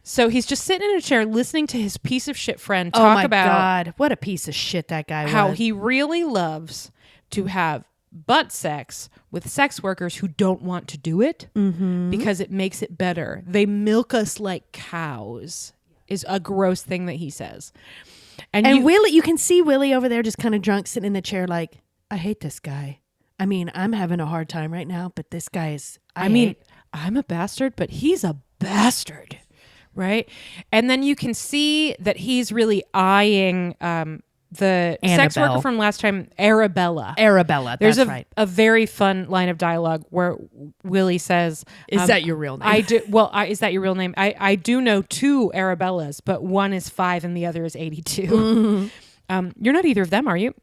So he's just sitting in a chair listening to his piece of shit friend talk about God, what a piece of shit that guy was. How he really loves to have butt sex with sex workers who don't want to do it because it makes it better. They milk us like cows is a gross thing that he says. And Willie, you can see Willie over there just kind of drunk sitting in the chair like, I hate this guy. I mean, I'm having a hard time right now, but this guy is... I'm a bastard, but he's a bastard, right? And then you can see that he's really eyeing the sex worker from last time, Arabella. There's a very fun line of dialogue where Willie says... Is that your real name? I do. Well, is that your real name? I do know two Arabellas, but one is 5 and the other is 82. Mm-hmm. You're not either of them, are you?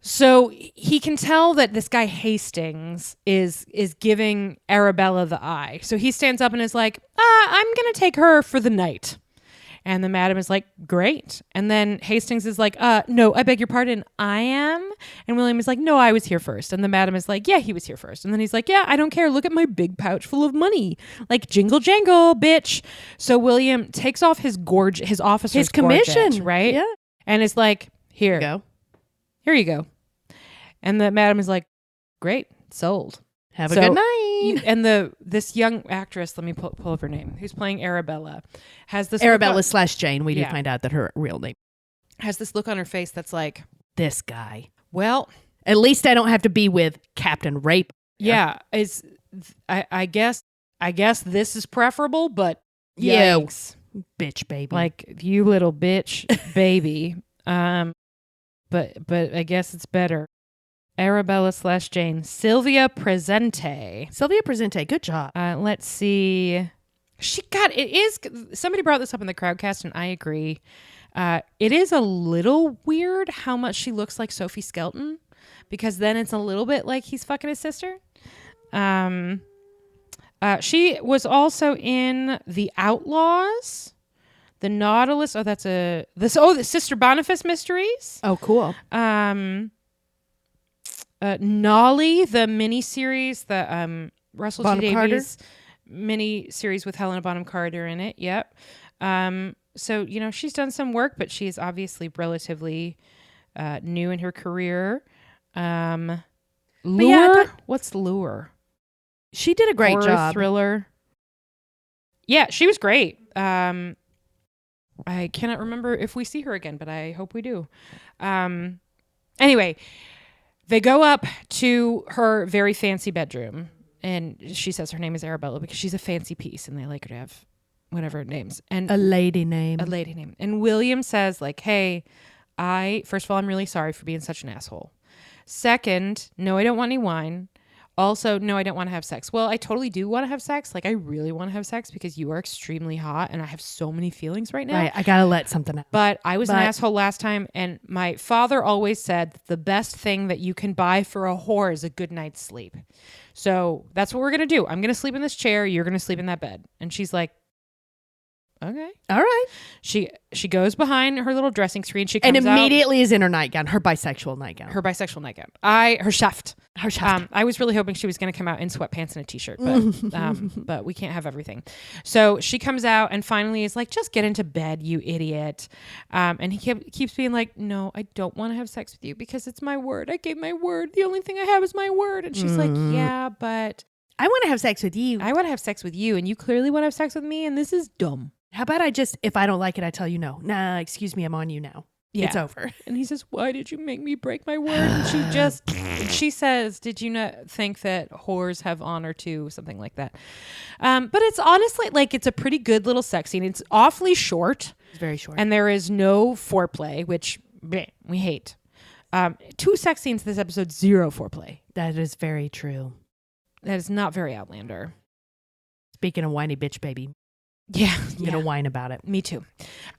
So he can tell that this guy Hastings is giving Arabella the eye. So he stands up and is like, I'm going to take her for the night. And the madam is like, great. And then Hastings is like, no, I beg your pardon, I am? And William is like, no, I was here first. And the madam is like, yeah, he was here first. And then he's like, yeah, I don't care. Look at my big pouch full of money. Like, jingle jangle, bitch. So William takes off his officer's commission, gorget, right? Yeah. And is like, here you go. And the madam is like, great, sold. Have a good night. And this young actress, let me pull up her name, who's playing Arabella, has this Arabella / Jane. We do find out that her real name has this look on her face that's like, this guy. Well, at least I don't have to be with Captain Rape. Yeah, I guess this is preferable, but Yikes. Bitch baby. Like, you little bitch baby. But I guess it's better. Arabella / Jane. Sylvia Presente. Sylvia Presente. Good job. Let's see. Somebody brought this up in the Crowdcast, and I agree. It is a little weird how much she looks like Sophie Skelton, because then it's a little bit like he's fucking his sister. She was also in The Outlaws, The Nautilus. Oh, the Sister Boniface Mysteries. Oh, cool. Nolly, the miniseries, the Russell Bonham T Davies Carter? miniseries with Helena Bonham Carter in it. Yep. So, she's done some work, but she's obviously relatively new in her career. Lure? What's Lure? She did a great Horror job. Thriller. Yeah, she was great. I cannot remember if we see her again, but I hope we do. Anyway, they go up to her very fancy bedroom, and she says her name is Arabella because she's a fancy piece, and they like her to have whatever names. And A lady name. And William says, like, hey, first of all, I'm really sorry for being such an asshole. Second, no, I don't want any wine. Also, no, I don't want to have sex. Well, I totally do want to have sex. Like, I really want to have sex because you are extremely hot and I have so many feelings right now. Right. I got to let something out. But I was an asshole last time, and my father always said that the best thing that you can buy for a whore is a good night's sleep. So that's what we're going to do. I'm going to sleep in this chair. You're going to sleep in that bed. And she's like, okay. All right. She goes behind her little dressing screen. She comes and immediately is in her nightgown, her bisexual nightgown. Her bisexual nightgown. Her shaft. Her shaft. I was really hoping she was going to come out in sweatpants and a t-shirt, but we can't have everything. So she comes out and finally is like, just get into bed, you idiot. And he keeps being like, no, I don't want to have sex with you because it's my word. I gave my word. The only thing I have is my word. And she's like, yeah, but I want to have sex with you. I want to have sex with you, and you clearly want to have sex with me, and this is dumb. How about if I don't like it, I tell you no. Nah, excuse me, I'm on you now. Yeah. It's over. And he says, why did you make me break my word? And she says, did you not think that whores have honor too? Something like that. But it's honestly, like, it's a pretty good little sex scene. It's awfully short. It's very short. And there is no foreplay, which we hate. 2 sex scenes this episode, 0 foreplay. That is very true. That is not very Outlander. Speaking of whiny bitch baby. Yeah. I'm going to whine about it. Me too.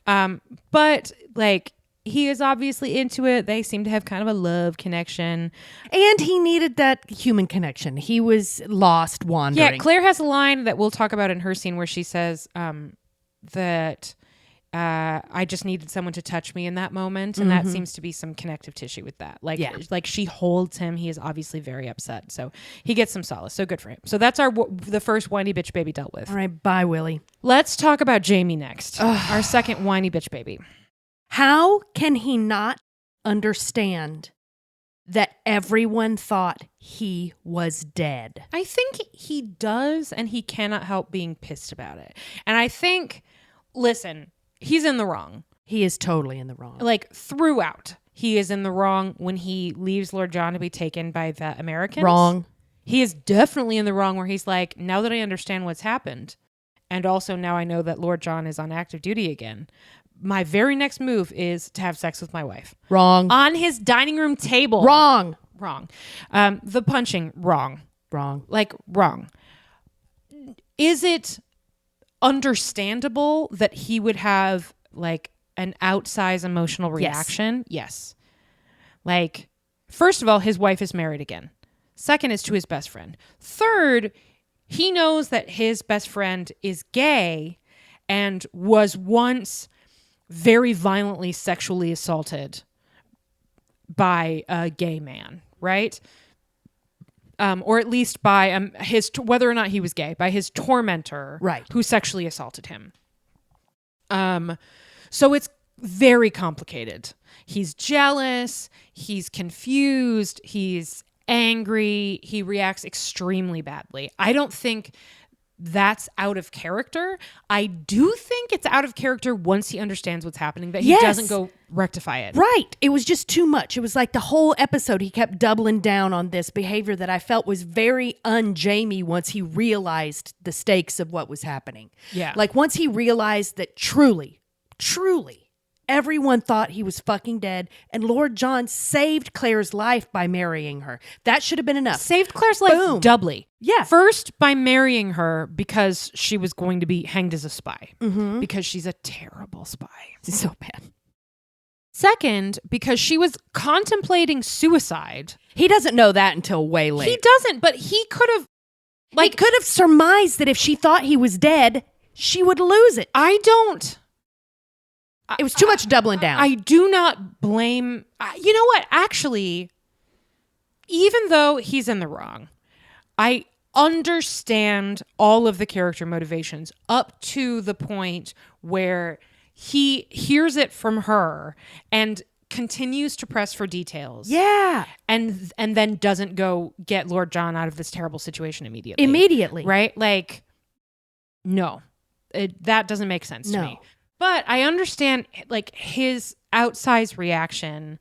But like, he is obviously into it. They seem to have kind of a love connection. And he needed that human connection. He was lost, wandering. Yeah, Claire has a line that we'll talk about in her scene where she says that I just needed someone to touch me in that moment. And that seems to be some connective tissue with that. Like she holds him. He is obviously very upset. So he gets some solace. So good for him. So that's the first whiny bitch baby dealt with. All right, bye, Willie. Let's talk about Jamie next. Our second whiny bitch baby. How can he not understand that everyone thought he was dead? I think he does, and he cannot help being pissed about it. And I think, listen, he's in the wrong. He is totally in the wrong. Like, throughout, he is in the wrong when he leaves Lord John to be taken by the Americans. Wrong. He is definitely in the wrong where he's like, now that I understand what's happened, and also now I know that Lord John is on active duty again, my very next move is to have sex with my wife. Wrong. On his dining room table. Wrong. The punching. Wrong. Like, wrong. Is it understandable that he would have like an outsized emotional reaction? Yes. Like, first of all, his wife is married again. Second is to his best friend. Third, he knows that his best friend is gay and was once very violently sexually assaulted by a gay man, right? Or at least by whether or not he was gay, by his tormentor, right, who sexually assaulted him. So it's very complicated. He's jealous, he's confused, he's angry, he reacts extremely badly. I don't think that's out of character. I do think it's out of character once he understands what's happening, that he doesn't go rectify it. Right. It was just too much. It was like the whole episode, he kept doubling down on this behavior that I felt was very un-Jamie once he realized the stakes of what was happening. Yeah. Like once he realized that truly, everyone thought he was fucking dead, and Lord John saved Claire's life by marrying her. That should have been enough. Saved Claire's life doubly. Yeah. First, by marrying her because she was going to be hanged as a spy. Because she's a terrible spy. So bad. Second, because she was contemplating suicide. He doesn't know that until way late. He doesn't, but he could have... He could have surmised that if she thought he was dead, she would lose it. I don't... It was too much doubling down. I do not blame... you know what? Actually, even though he's in the wrong, I understand all of the character motivations up to the point where he hears it from her and continues to press for details. Yeah. And then doesn't go get Lord John out of this terrible situation immediately. Right? Like, no. That doesn't make sense to me. But I understand like his outsized reaction.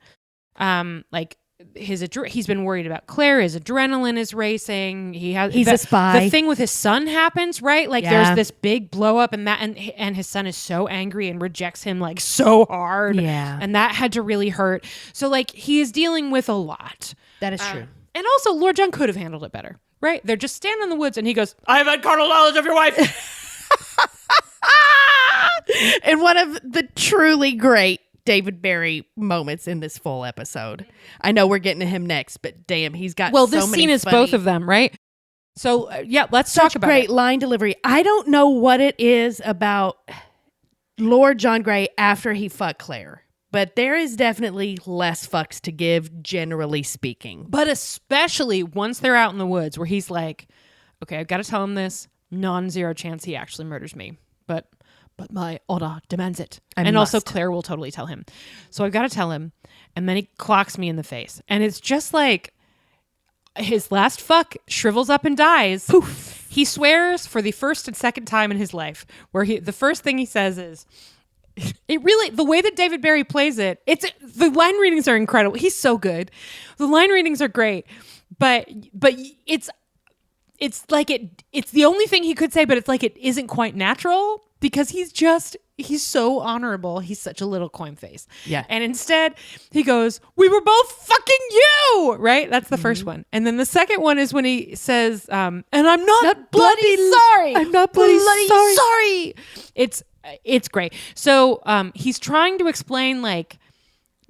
Like he's been worried about Claire. His adrenaline is racing. He's a spy. The thing with his son happens, right? Like there's this big blow up, and his son is so angry and rejects him like so hard. Yeah, and that had to really hurt. So like he is dealing with a lot. That is true. And also, Lord John could have handled it better, right? They're just standing in the woods, and he goes, "I have had carnal knowledge of your wife." And one of the truly great David Barry moments in this full episode. I know we're getting to him next, but damn, he's got so this many scene is both of them, right? So let's talk about great it. line delivery. I don't know what it is about Lord John Grey after he fucked Claire, but there is definitely less fucks to give, generally speaking. But especially once they're out in the woods, where he's like, "Okay, I've got to tell him this. Non-zero chance he actually murders me, but my order demands it." And also Claire will totally tell him. So I've got to tell him. And then he clocks me in the face. And it's just like his last fuck shrivels up and dies. Poof. He swears for the first and second time in his life, where the first thing he says is, the way that David Barry plays it, the line readings are incredible. He's so good. The line readings are great, but it's like it's the only thing he could say, but it's like it isn't quite natural. Because he's so honorable. He's such a little Coinface. Yeah. And instead, he goes, "We were both fucking you!" Right? That's the first one. And then the second one is when he says, "And I'm not bloody sorry. I'm not bloody sorry." It's great. So he's trying to explain like,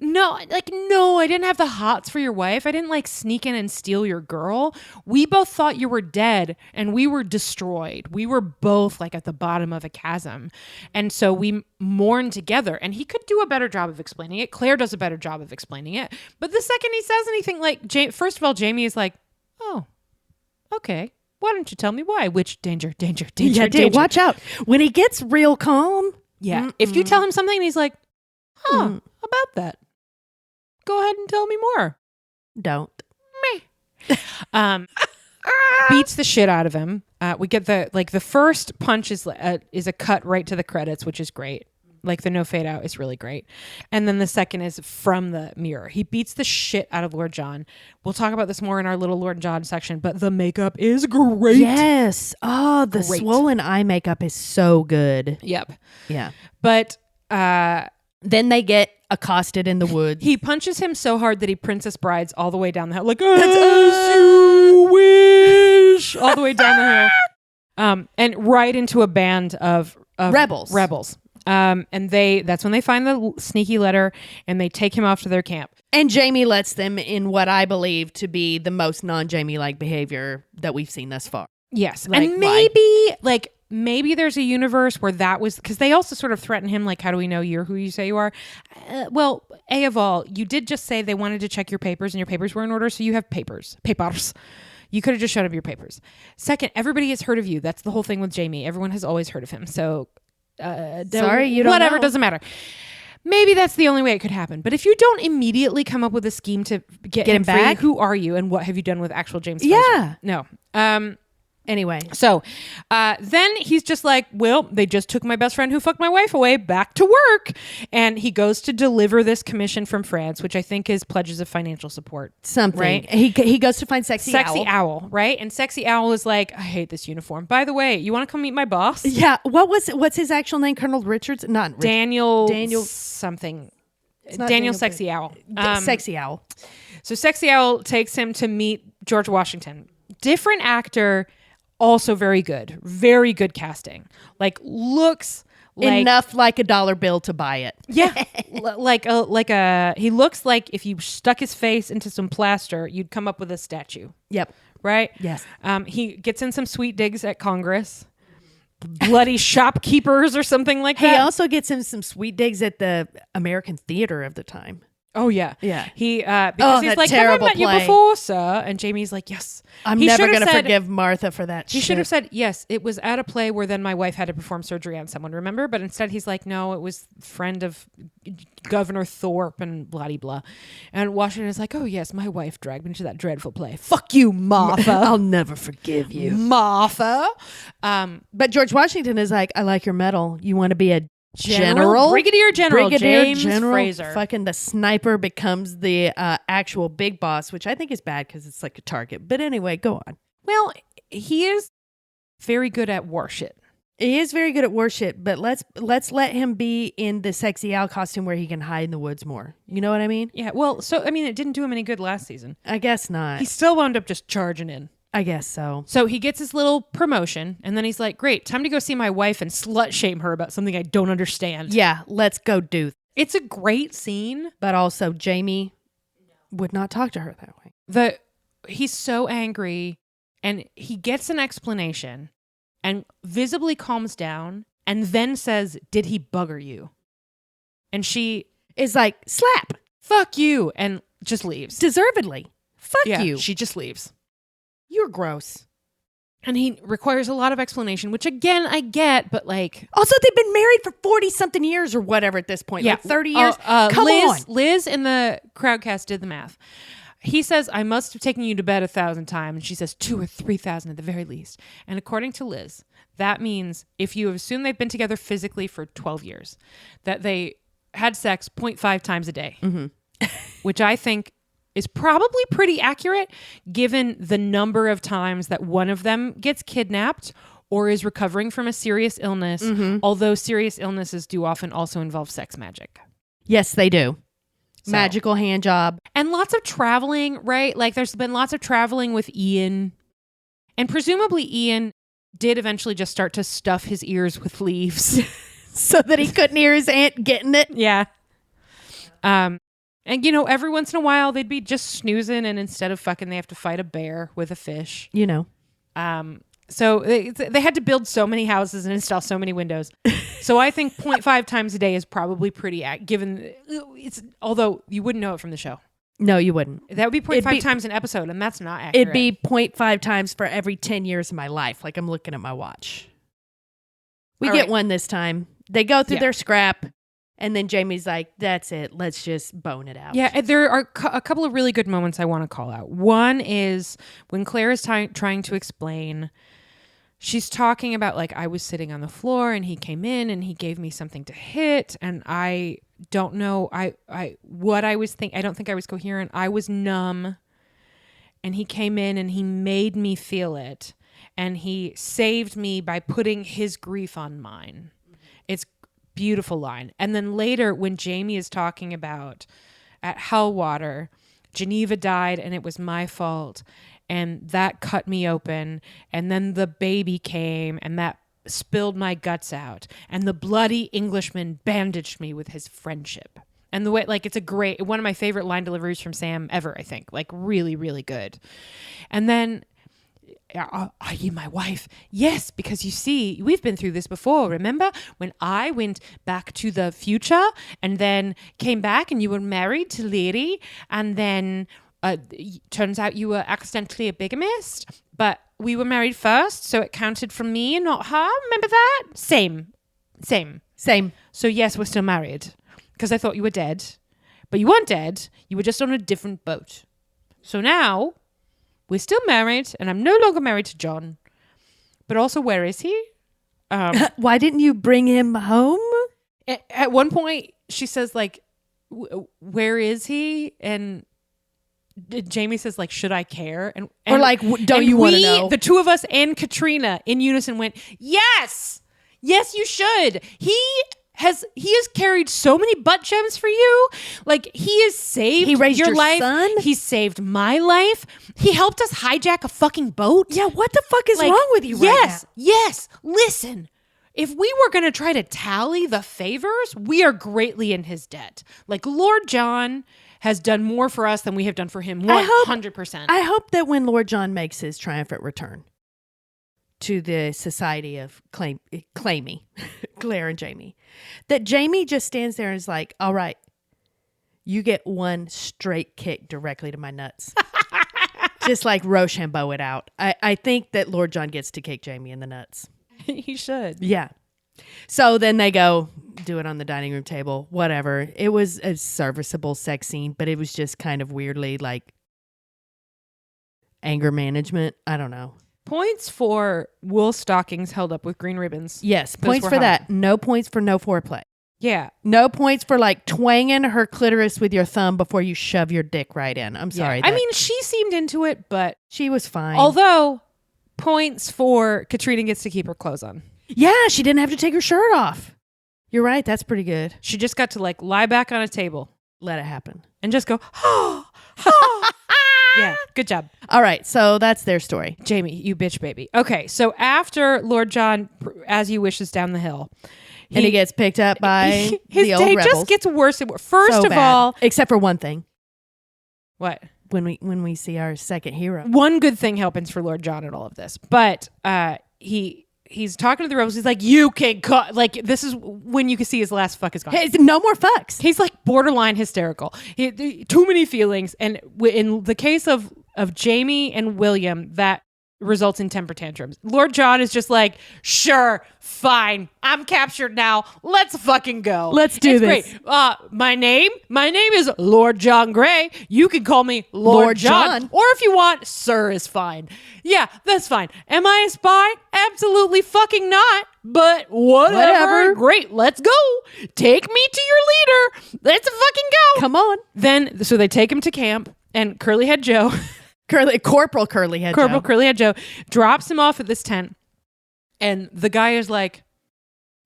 no, I didn't have the hots for your wife. I didn't like sneak in and steal your girl. We both thought you were dead and we were destroyed. We were both like at the bottom of a chasm. And so we mourned together, and he could do a better job of explaining it. Claire does a better job of explaining it. But the second he says anything, like, first of all, Jamie is like, "Oh, okay. Why don't you tell me why?" Which danger. Yeah, watch out. When he gets real calm. Yeah. If you tell him something and he's like, about that, go ahead and tell me more. Don't. Beats the shit out of him. We get the first punch is a cut right to the credits, which is great. Like the no fade out is really great. And then the second is from the mirror. He beats the shit out of Lord John. We'll talk about this more in our little Lord John section, but the makeup is great. Yes. Oh, the swollen eye makeup is so good. Yep. Yeah. But then they get accosted in the woods. He punches him so hard that he Princess Brides all the way down the hill. Like, as you wish. All the way down the hill. And right into a band of rebels. And that's when they find the sneaky letter, and they take him off to their camp. And Jamie lets them in what I believe to be the most non-Jamie-like behavior that we've seen thus far. Yes. And maybe there's a universe where that was, because they also sort of threaten him, like, how do we know you're who you say you are? Well, A of all, you did just say they wanted to check your papers, and your papers were in order, so you have papers. You could have just showed up your papers. Second, everybody has heard of you. That's the whole thing with Jamie. Everyone has always heard of him. So, sorry, you don't whatever, know. Doesn't matter. Maybe that's the only way it could happen. But if you don't immediately come up with a scheme to get him back, who are you and what have you done with actual James Fraser? Yeah. No. Anyway. So then he's just like, well, they just took my best friend who fucked my wife away back to work. And he goes to deliver this commission from France, which I think is pledges of financial support. Something. Right? He goes to find Sexy Owl, right? And Sexy Owl is like, I hate this uniform. By the way, you want to come meet my boss? Yeah. What's his actual name? Colonel Richards? Not Richard. Daniel something. Daniel Sexy Owl. Sexy Owl. So Sexy Owl takes him to meet George Washington. Different actor. Also very good casting. Like looks like enough like a dollar bill to buy it. Yeah, he looks like if you stuck his face into some plaster, you'd come up with a statue. Yep. Right. Yes. He gets in some sweet digs at Congress, bloody shopkeepers or something like that. He also gets in some sweet digs at the American Theater of the time. Oh yeah, yeah. He because he's like, have I met you before, sir? And Jamie's like, yes. I'm never going to forgive Martha for that. He should have said, yes. It was at a play where then my wife had to perform surgery on someone. Remember? But instead, he's like, no, it was friend of Governor Thorpe and blah blah. And Washington is like, oh yes, my wife dragged me to that dreadful play. Fuck you, Martha. I'll never forgive you, Martha. But George Washington is like, I like your medal. You want to be a Brigadier General James Fraser. Fucking the sniper becomes the actual big boss, which I think is bad because it's like a target. But anyway, go on. Well, he is very good at war shit. He is very good at war shit, but let's let him be in the Sexy Owl costume where he can hide in the woods more. You know what I mean? Yeah. Well, so I mean, it didn't do him any good last season. I guess not. He still wound up just charging in. I guess so. So he gets his little promotion, and then he's like, great, time to go see my wife and slut shame her about something I don't understand. Yeah, let's go do. It's a great scene. But also, Jamie would not talk to her that way. He's so angry, and he gets an explanation, and visibly calms down, and then says, did he bugger you? And she is like, slap. Fuck you, and just leaves. Deservedly. Fuck you. She just leaves. You're gross. And he requires a lot of explanation, which again, I get, but like... Also, they've been married for 40-something years or whatever at this point. Yeah. Like 30 years. Come on. Liz in the Crowdcast did the math. He says, I must have taken you to bed 1,000 times. And she says 2,000 or 3,000 at the very least. And according to Liz, that means if you assume they've been together physically for 12 years, that they had sex 0.5 times a day, which I think... is probably pretty accurate given the number of times that one of them gets kidnapped or is recovering from a serious illness, although serious illnesses do often also involve sex magic. Yes, they do. So. Magical hand job. And lots of traveling, right? Like there's been lots of traveling with Ian. And presumably Ian did eventually just start to stuff his ears with leaves. So that he couldn't hear his aunt getting it? Yeah. And, you know, every once in a while, they'd be just snoozing, and instead of fucking, they have to fight a bear with a fish. You know. So they had to build so many houses and install so many windows. So I think 0.5 times a day is probably pretty given it's, although you wouldn't know it from the show. No, you wouldn't. That would be 0.5 times an episode, and that's not accurate. It'd be 0.5 times for every 10 years of my life. Like I'm looking at my watch. We get one this time. They go through their scrap. And then Jamie's like, that's it. Let's just bone it out. Yeah, there are a couple of really good moments I want to call out. One is when Claire is trying to explain. She's talking about, like, I was sitting on the floor and he came in and he gave me something to hit. And I don't know what I was thinking. I don't think I was coherent. I was numb. And he came in and he made me feel it. And he saved me by putting his grief on mine. It's beautiful line. And then later when Jamie is talking about at Hellwater, Geneva died and it was my fault and that cut me open, and then the baby came and that spilled my guts out, and the bloody Englishman bandaged me with his friendship. And the way, like, it's one of my favorite line deliveries from Sam ever, I think. Like, really, really good. And then, are you my wife? Yes, because you see, we've been through this before. Remember when I went back to the future and then came back and you were married to Lady, and then turns out you were accidentally a bigamist, but we were married first, so it counted from me and not her. Remember that? Same. So yes, we're still married because I thought you were dead, but you weren't dead. You were just on a different boat. So now we're still married, and I'm no longer married to John, but also where is he? Why didn't you bring him home? At one point, she says, like, where is he? And Jamie says, like, should I care? And or like, don't you want to know? The two of us and Katrina in unison went, yes, you should. He has carried so many butt gems for you. Like, he has saved he raised your life. son. He saved my life. He helped us hijack a fucking boat. Yeah, what the fuck is wrong with you right now? Yes. Listen, if we were going to try to tally the favors, we are greatly in his debt. Like, Lord John has done more for us than we have done for him. 100%. I hope that when Lord John makes his triumphant return to the society of Claimy, Claire and Jamie, that Jamie just stands there and is like, all right, you get one straight kick directly to my nuts. Just like Rochambeau it out. I think that Lord John gets to kick Jamie in the nuts. He should. Yeah. So then they go do it on the dining room table, whatever. It was a serviceable sex scene, but it was just kind of weirdly like anger management. I don't know. Points for wool stockings held up with green ribbons. Yes, Those points were for hot. that. No points for no foreplay. Yeah. No points for like twanging her clitoris with your thumb before you shove your dick right in. I'm sorry. I mean, she seemed into it, but she was fine. although points for Katrina gets to keep her clothes on. Yeah, she didn't have to take her shirt off. You're right. That's pretty good. She just got to like lie back on a table. Let it happen. And just go, yeah, good job. All right, so that's their story. Jamie, you bitch baby. Okay, so after Lord John, as you wish, is down the hill. And he gets picked up by his the old day rebels. just gets worse and worse. First So of bad. all, except for one thing. what? When we see our second hero. One good thing happens for Lord John in all of this, but he's talking to the rebels. He's like, you can cut. Like, this is when you can see his last fuck is gone. Hey, no more fucks. He's like borderline hysterical. Too many feelings. And in the case of Jamie and William, that results in temper tantrums. Lord John is just like, sure, fine. I'm captured now. Let's fucking go. Let's do this. Great. My name is Lord John Gray. You can call me Lord John. Or if you want, Sir is fine. Yeah, that's fine. Am I a spy? Absolutely fucking not. But whatever. Great. Let's go. Take me to your leader. Let's fucking go. Come on. Then, so they take him to camp, and Curly Head Joe... Corporal Curly Head Joe drops him off at this tent, and the guy is like,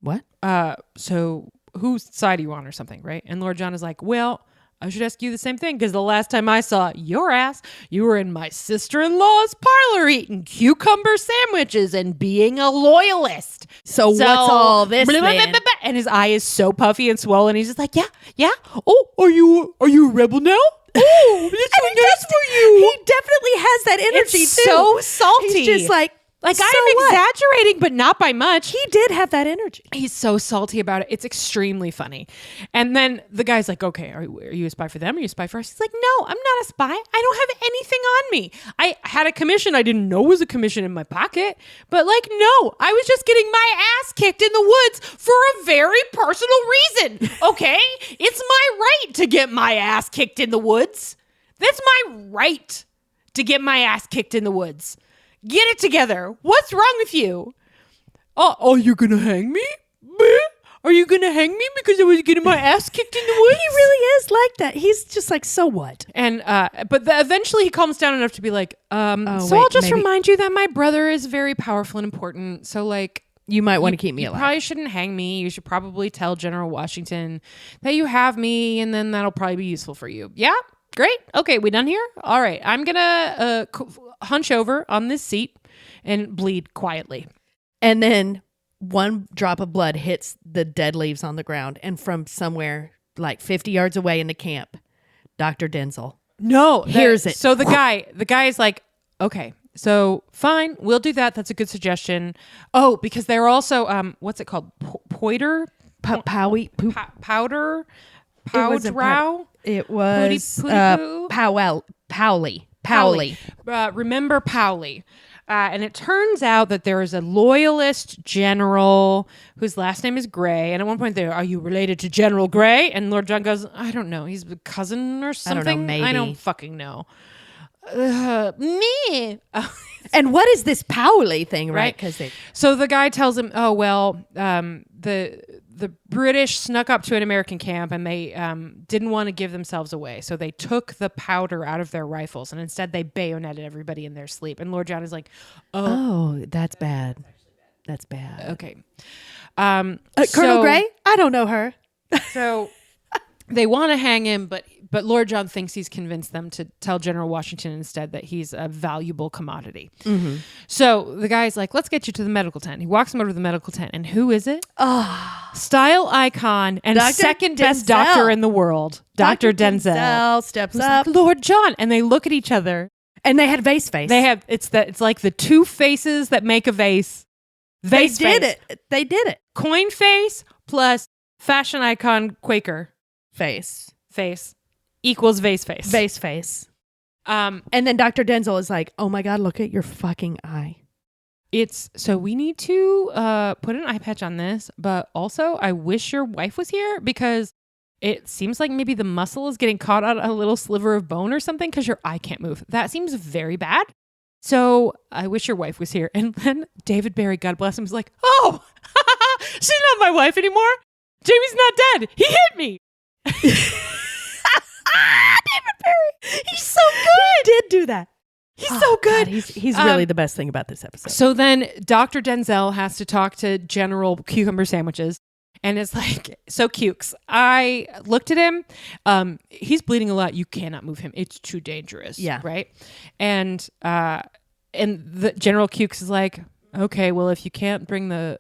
what? So whose side are you on or something, right? And Lord John is like, well, I should ask you the same thing, because the last time I saw your ass, you were in my sister-in-law's parlor eating cucumber sandwiches and being a loyalist. So what's all this then? And his eye is so puffy and swollen. He's just like, yeah. Oh, are you a rebel now? Oh, that's so nice for you. He definitely has that energy it's too. So salty. He's just like I'm so what? exaggerating, but not by much. He did have that energy. He's so salty about it. It's extremely funny. And then the guy's like, okay, are you a spy for them? Are you a spy for us? He's like, no, I'm not a spy. I don't have anything on me. I had a commission I didn't know was a commission in my pocket. But like, no, I was just getting my ass kicked in the woods for a very personal reason. Okay? It's my right to get my ass kicked in the woods. That's my right to get my ass kicked in the woods. Get it together. What's wrong with you? Oh, you're going to hang me? Are you going to hang me because I was getting my ass kicked in the woods? He really is like that. He's just like, so what? And but eventually he calms down enough to be like, I'll just remind you that my brother is very powerful and important. So like, you might want to keep me alive. alive. You probably shouldn't hang me. You should probably tell General Washington that you have me, and then that'll probably be useful for you. Yeah? Great. Okay, we done here? All right. I'm going to hunch over on this seat and bleed quietly. And then one drop of blood hits the dead leaves on the ground. And from somewhere like 50 yards away in the camp, Dr. Denzel hears it. So the guy is like, okay, so fine, we'll do that. That's a good suggestion. Oh, because they're also, what's it called? Powder? Powder? Powdrow? It was Powley. Remember Powley. And it turns out that there is a loyalist general whose last name is Gray. And at one point, are you related to General Gray? And Lord John goes, I don't know. He's a cousin or something. Maybe. I don't fucking know. Me. And what is this Powley thing, right? Because So the guy tells him, oh, well, the British snuck up to an American camp and they didn't want to give themselves away. So they took the powder out of their rifles and instead they bayoneted everybody in their sleep. And Lord John is like, oh, that's bad. That's bad. Okay. Colonel Gray? I don't know her. So they want to hang him, but Lord John thinks he's convinced them to tell General Washington instead that he's a valuable commodity. Mm-hmm. So the guy's like, let's get you to the medical tent. He walks him over to the medical tent. And who is it? Style icon and Dr. second best Denzel. doctor in the world, Dr. Denzel. Steps Who's up. like, Lord John. And they look at each other. And they had vase face. They have, it's like the two faces that make a vase. They did it. They did it. Coinface plus fashion icon Quaker Face equals vase face. Vase face. And then Dr. Denzel is like, oh my God, look at your fucking eye. So we need to put an eye patch on this, but also I wish your wife was here because it seems like maybe the muscle is getting caught on a little sliver of bone or something because your eye can't move. That seems very bad. So I wish your wife was here. And then David Barry, God bless him, was like, oh, she's not my wife anymore. Jamie's not dead. He hit me. David Perry. He's so good. He did do that. He's so good. God, he's really the best thing about this episode. So then Dr. Denzel has to talk to General Cucumber Sandwiches. And it's like, so Cukes. I looked at him. He's bleeding a lot. You cannot move him. It's too dangerous. Yeah. Right. And the General Cukes is like, okay, well, if you can't bring the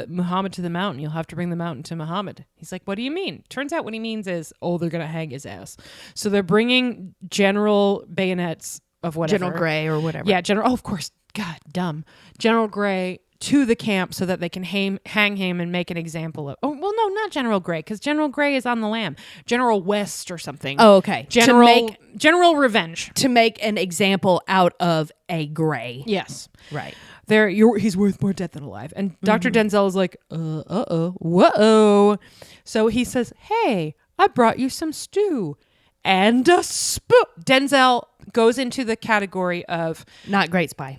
Muhammad to the mountain, you'll have to bring the mountain to Muhammad. He's like, what do you mean? Turns out what he means is, oh, they're going to hang his ass. So they're bringing General Bayonets of whatever. General Gray or whatever. Yeah, General. Oh, of course. God, dumb. General Gray to the camp so that they can hang him and make an example of. Oh, well, no, not General Gray, because General Gray is on the lam. General West or something. Oh, okay. General Revenge. To make an example out of a Gray. Yes. Right. He's worth more dead than alive. And Dr. Denzel is like, whoa. So he says, hey, I brought you some stew and a spoon. Denzel goes into the category of Not great spy.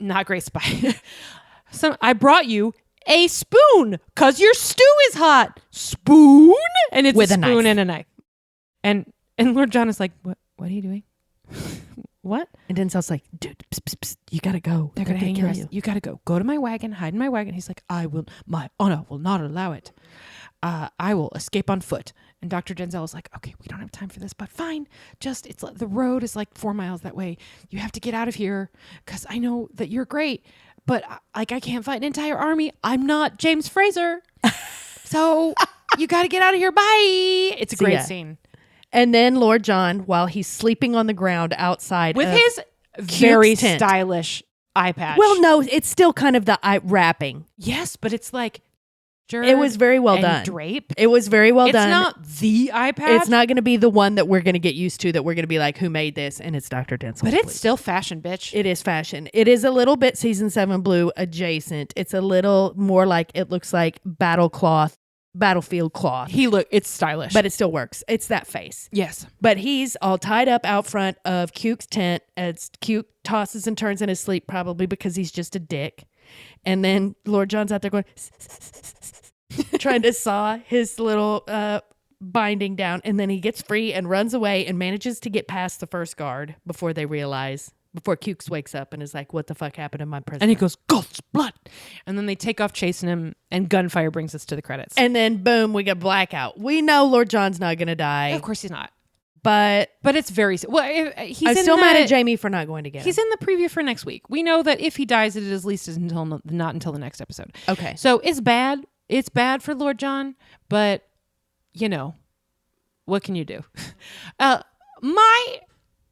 So I brought you a spoon because your stew is hot. Spoon? And it's With a a spoon knife. and a knife. And Lord John is like, what are you doing? What? And Denzel's like, dude, psst, psst, psst, you gotta go. They're gonna hang your ass. You gotta go. Go to my wagon, hide in my wagon. He's like, my honor will not allow it. I will escape on foot. And Dr. Denzel is like, okay, we don't have time for this, but fine. The road is like 4 miles that way. You have to get out of here because I know that you're great, but I can't fight an entire army. I'm not James Fraser. So you got to get out of here. Bye. It's a great scene. And then Lord John, while he's sleeping on the ground outside with of his very tent. stylish eye patch. Well, no, it's still kind of the eye wrapping. Yes, but it's like it was very well done. Drape. It was very well done. It's not the eye patch. It's not going to be the one that we're going to get used to, that we're going to be like, who made this? And it's Dr. Denzel. But it's still fashion, bitch. It is fashion. It is a little bit season 7 blue adjacent. It's a little more like, it looks like battlefield cloth. It's stylish. But it still works. It's that face. Yes. But he's all tied up out front of Cuke's tent as Cuke tosses and turns in his sleep, probably because he's just a dick. And then Lord John's out there going, trying to saw his little binding down. And then he gets free and runs away and manages to get past the first guard before Cukes wakes up and is like, what the fuck happened to my prisoner? And he goes, God's blood. And then they take off chasing him, and gunfire brings us to the credits. And then boom, we get blackout. We know Lord John's not going to die. Of course he's not. But it's very well. I'm still mad at Jamie for not going to get him. He's in the preview for next week. We know that if he dies, it is at least not until the next episode. Okay. So it's bad. It's bad for Lord John, but what can you do? My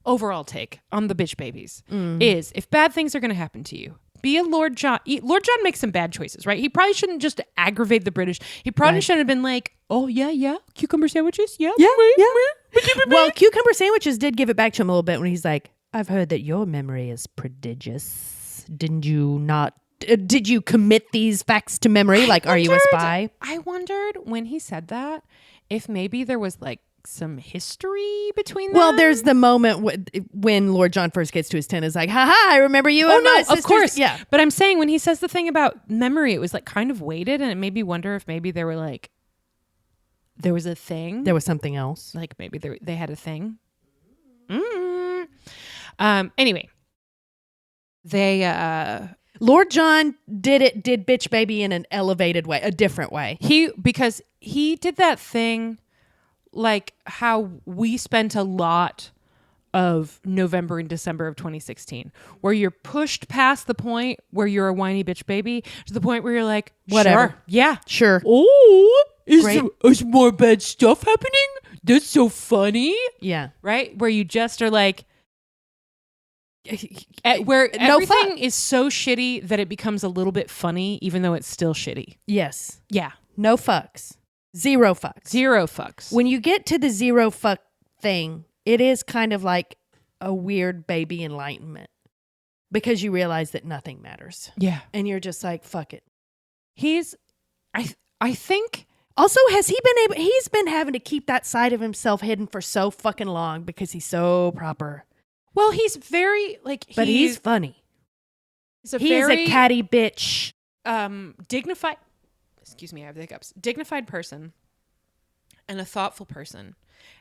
overall take on the bitch babies is, if bad things are going to happen to you, be a Lord John. Lord John makes some bad choices, right? He probably shouldn't just aggravate the British. He probably shouldn't have been like, oh, yeah, cucumber sandwiches, yeah. Well, cucumber sandwiches did give it back to him a little bit when he's like, I've heard that your memory is prodigious. Did you commit these facts to memory? Are you a spy? I wondered when he said that if maybe there was like some history between them. Well, there's the moment when Lord John first gets to his tent. Is like, haha, I remember you. Oh and my no, sisters. of course. Yeah. But I'm saying when he says the thing about memory, it was like kind of weighted, and it made me wonder if maybe there was a thing. There was something else. Like maybe they had a thing. Anyway, they Lord John did bitch baby in an elevated way, a different way. Because he did that thing like how we spent a lot of November and December of 2016, where you're pushed past the point where you're a whiny bitch baby to the point where you're like, whatever. Sure. Yeah. Sure. Oh, Great. is more bad stuff happening? That's so funny. Yeah. Right? Where you just are like, where No everything fuck. is so shitty that it becomes a little bit funny, even though it's still shitty. Yes. Yeah. No fucks. Zero fucks. Zero fucks. When you get to the zero fuck thing, it is kind of like a weird baby enlightenment because you realize that nothing matters. Yeah. And you're just like, fuck it. I think. Also, he's been having to keep that side of himself hidden for so fucking long because he's so proper. Well, he's very But he's funny. He's a He very is a catty bitch. dignified. Excuse me, I have the hiccups. Dignified person, and a thoughtful person,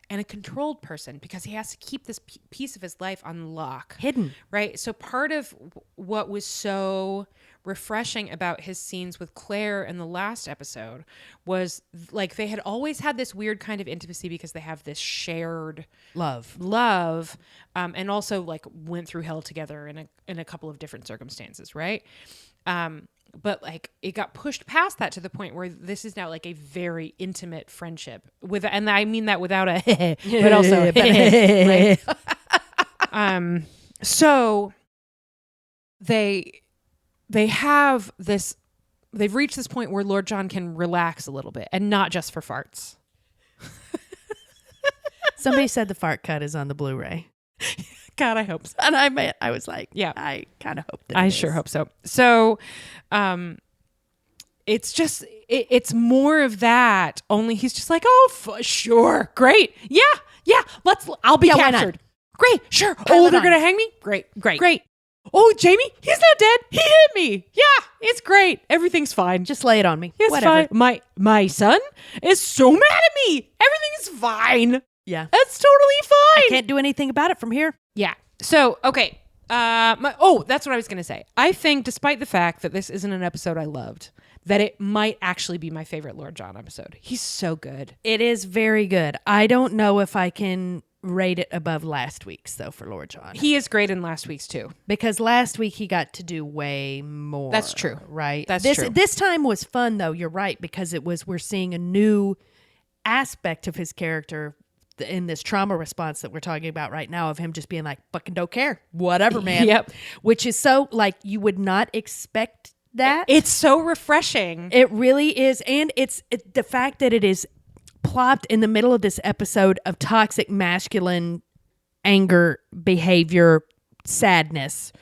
and a controlled person because he has to keep this piece of his life on lock, Hidden. right? So part of what was so refreshing about his scenes with Claire in the last episode was like they had always had this weird kind of intimacy because they have this shared Love. and also like went through hell together in a couple of different circumstances, right? But like it got pushed past that to the point where this is now like a very intimate friendship and I mean that without a but also right? So they have this, they've reached this point where Lord John can relax a little bit and not just for farts. Somebody said the fart cut is on the Blu-ray. God, I hope so. And I was like, yeah, I kind of hope that I it sure is. hope so. So, it's just, it's more of that, only he's just like, oh, sure. Great. Yeah. I'll be Yeah, why not? captured. Great. Sure. Pile it They're on. going to hang me. Great. Oh, Jamie, he's not dead. He hit me. Yeah, it's great. Everything's fine. Just lay it on me. It's Whatever. fine. My son is so mad at me. Everything's fine. Yeah. That's totally fine. Can't do anything about it from here. Yeah. So, okay. That's what I was going to say. I think despite the fact that this isn't an episode I loved, that it might actually be my favorite Lord John episode. He's so good. It is very good. I don't know if I can rate it above last week's though for Lord John. He is great in last week's too. Because last week he got to do way more. That's true. Right? That's true. This time was fun though, you're right, because we're seeing a new aspect of his character in this trauma response that we're talking about right now, of him just being like, fucking don't care. Whatever, man. Yep. Which is so, like, you would not expect that. It's so refreshing. It really is. And it's the fact that it is plopped in the middle of this episode of toxic masculine anger, behavior, sadness.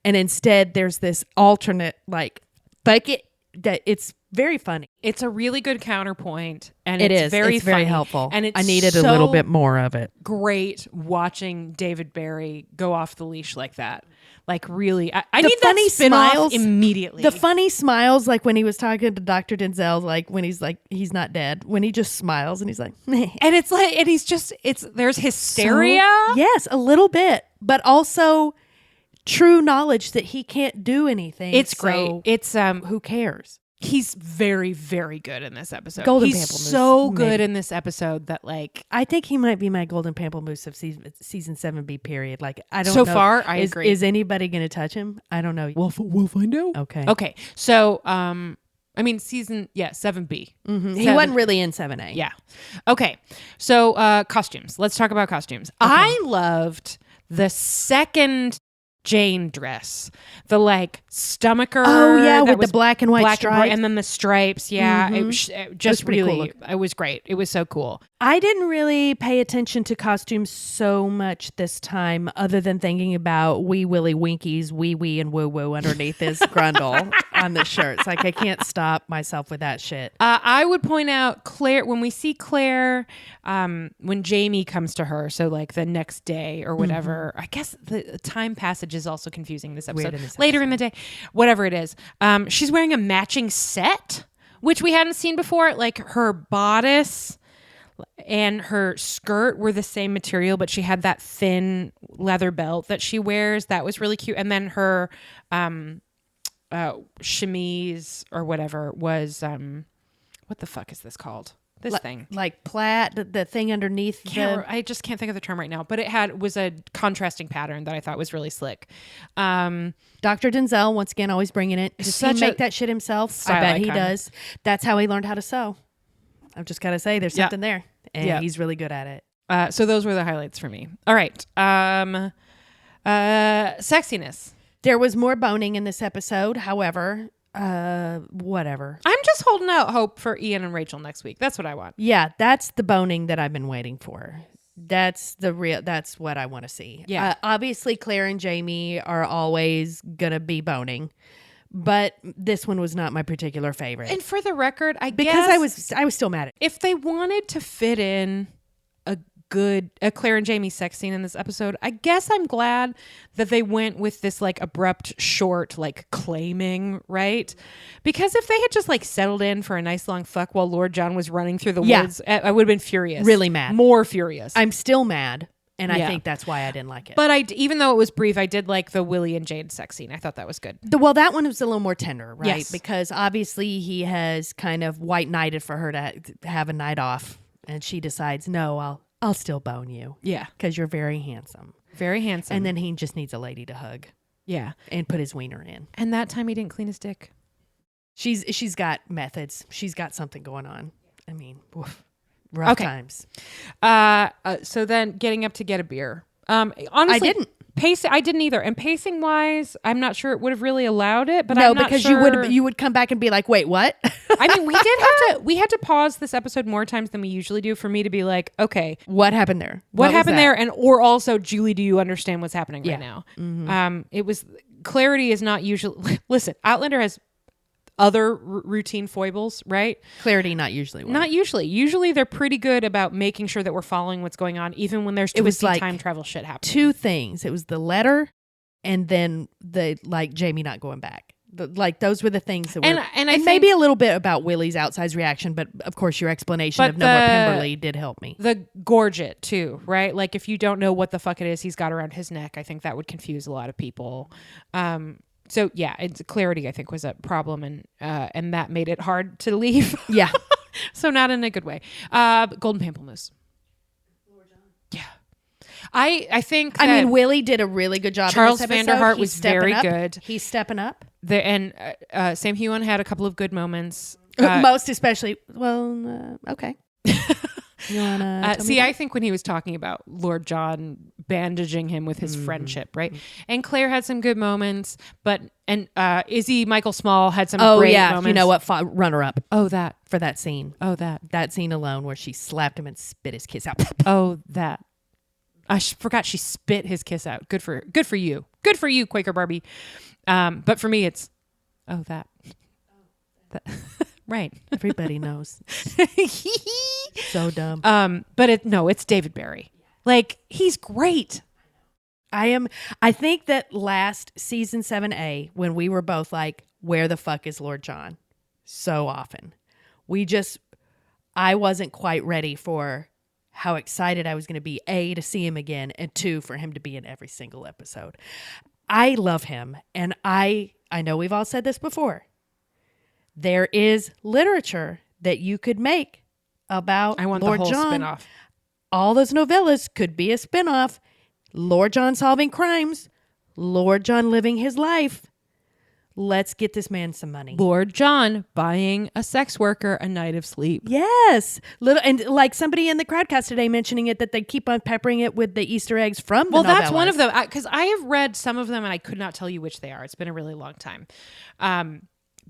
And instead there's this alternate, like, fuck it, that it's very funny. It's a really good counterpoint, and It it's is. very It's very funny. helpful. And it's I needed so a little bit more of it. great watching David Barry go off the leash like that. Like really, I The need funny that spin-off smiles immediately. The funny smiles, like when he was talking to Dr. Denzel, like when he's like, he's not dead, when he just smiles and he's like, meh. and it's like, and he's just, there's hysteria. So, yes, a little bit, but also true knowledge that he can't do anything. It's so great. It's who cares? he's very, very good in this episode. Golden he's Pamplemousse, so good maybe. in this episode that like I think he might be my golden pamplemousse of season 7B period. Like, I don't so know. far. I agree. Is anybody going to touch him? I don't know. We'll find out. Okay. Okay. So I mean season 7B. Mm-hmm. He Seven. wasn't really in 7A. Yeah. Okay. So costumes. Let's talk about costumes. Okay. I loved the second Jane dress. The like stomacher. Oh yeah, that with was the black and white black stripes. and then the stripes. Yeah. Mhm. It was It just was pretty cool really, looking. it was great. It was so cool. I didn't really pay attention to costumes so much this time, other than thinking about wee willy winkies, wee wee and woo woo underneath his grundle. on the shirts. Like I can't stop myself with that shit. I would point out Claire, when we see Claire, when Jamie comes to her, so like the next day or whatever, I guess the time passage is also confusing this episode. Later in the day, whatever it is. She's wearing a matching set, which we hadn't seen before. Like her bodice and her skirt were the same material, but she had that thin leather belt that she wears. That was really cute. And then her chemise or whatever was what the fuck is this called? This thing like plaid, the thing underneath. I just can't think of the term right now, but it was a contrasting pattern that I thought was really slick. Dr. Denzel, once again, always bringing it. Does he make that shit himself? I bet he does. That's how he learned how to sew. I've just got to say, there's something there, and he's really good at it. So those were the highlights for me. All right, sexiness. There was more boning in this episode. However, whatever. I'm just holding out hope for Ian and Rachel next week. That's what I want. Yeah, that's the boning that I've been waiting for. That's what I want to see. Yeah. Obviously, Claire and Jamie are always gonna be boning, but this one was not my particular favorite. And for the record, because I was still mad at it. If they wanted to fit in a Claire and Jamie sex scene in this episode, I guess I'm glad that they went with this like abrupt, short, like claiming, right? Because if they had just like settled in for a nice long fuck while Lord John was running through the woods, I would have been furious. Really mad. More furious. I'm still mad. And I think that's why I didn't like it. But even though it was brief, I did like the Willie and Jade sex scene. I thought that was good. Well, that one was a little more tender, right? Yes. Because obviously he has kind of white knighted for her to have a night off. And she decides, no, I'll still bone you. Yeah. Because you're very handsome. Very handsome. And then he just needs a lady to hug. Yeah. And put his wiener in. And that time he didn't clean his dick. She's got methods. She's got something going on. I mean, rough times. So then getting up to get a beer. Honestly, I didn't. I didn't either. And pacing wise, I'm not sure it would have really allowed it. But I'm not because sure. you would come back and be like, wait, what? I mean, we had to pause this episode more times than we usually do for me to be like, okay, what happened there? What happened there? And or also, Julie, do you understand what's happening right now? Mm-hmm. It was clarity is not usually. Listen, Outlander has other routine foibles, right? Clarity, not usually. Not usually. Usually they're pretty good about making sure that we're following what's going on, even when there's twisty time travel shit happening. Two things. It was the letter and then the Jamie not going back. Those were the things that were, and I think maybe a little bit about Willie's outsized reaction, but of course your explanation of no more Pemberley did help me. The gorge it too, right? Like if you don't know what the fuck it is he's got around his neck, I think that would confuse a lot of people. So yeah, clarity I think was a problem, and that made it hard to leave. Yeah, so not in a good way. Golden Pamplemousse. Yeah, I think. I mean, Willie did a really good job. Charles in this Vanderhart was very good. He's stepping up. And Sam Heughan had a couple of good moments. Most especially. Well, okay. You wanna I think when he was talking about Lord John bandaging him with his friendship, right? And Claire had some good moments, and Izzy Michael Small had some great moments. You know what? Runner up. Oh, that. For that scene. Oh, that scene alone where she slapped him and spit his kiss out. Oh, that. I forgot she spit his kiss out. Good for you. Good for you, Quaker Barbie. But for me, it's that. Right. Everybody knows. So dumb. But it's David Barry. Like, he's great. I think that last season 7A, when we were both like, where the fuck is Lord John? So often. I wasn't quite ready for how excited I was going to be, A, to see him again, and 2, for him to be in every single episode. I love him. And I know we've all said this before. There is literature that you could make about I want Lord the whole John. spinoff. All those novellas could be a spinoff. Lord John solving crimes. Lord John living his life. Let's get this man some money. Lord John buying a sex worker a night of sleep. Yes. And like somebody in the crowdcast today mentioning it, that they keep on peppering it with the Easter eggs from the novellas. That's one of them. Because I have read some of them and I could not tell you which they are. It's been a really long time.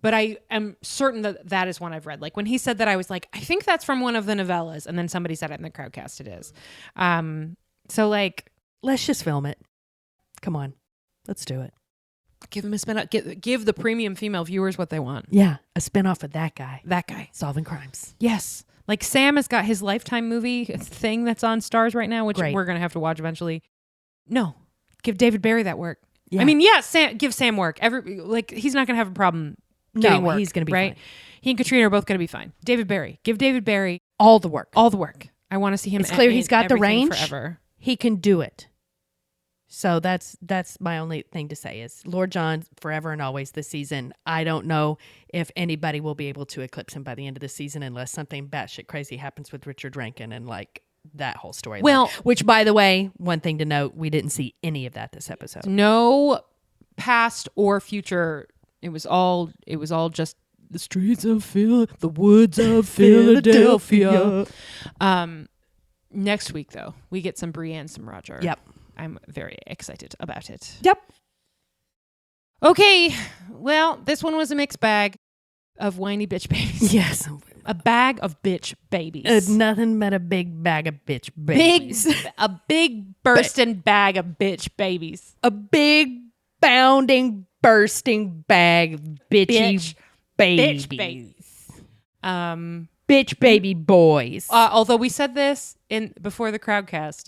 But I am certain that is one I've read. Like when he said that, I was like, I think that's from one of the novellas. And then somebody said it in the crowdcast it is. So like, let's just film it. Come on. Let's do it. Give them a spin-off. Give the premium female viewers what they want. Yeah, a spinoff of that guy. That guy. Solving crimes. Yes. Like Sam has got his Lifetime movie thing that's on Starz right now, which Great. we're going to have to watch eventually. No. Give David Barry that work. Yeah. I mean, yeah, give Sam work. He's not going to have a problem getting work. He's going to be right. fine. He and Katrina are both going to be fine. David Barry. Give David Barry all the work. all the work. I want to see him. It's clear in he's got the everything range. forever. He can do it. So that's my only thing to say is Lord John forever and always this season. I don't know if anybody will be able to eclipse him by the end of the season unless something batshit crazy happens with Richard Rankin and like that whole story. Well, which by the way, one thing to note, we didn't see any of that this episode. No past or future. It was all just the streets of the woods of Philadelphia. Next week though, we get some Bree and some Roger. Yep. I'm very excited about it. Yep. Okay. Well, this one was a mixed bag of whiny bitch babies. Yes. A bag of bitch babies. Nothing but a big bag of bitch babies. A big bursting bag of bitch babies. A big bounding bursting bag of bitchy babies. Bitch babies. Bitch baby boys. Although we said this before the Crowdcast,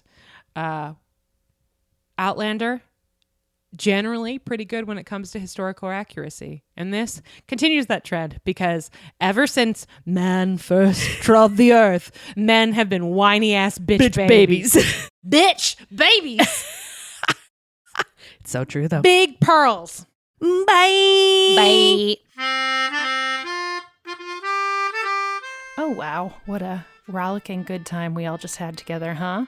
Outlander, generally pretty good when it comes to historical accuracy. And this continues that trend because ever since man first trod the earth, men have been whiny ass bitch babies. Bitch babies. It's so true though. Big pearls. Bye. Oh, wow. What a rollicking good time we all just had together, huh?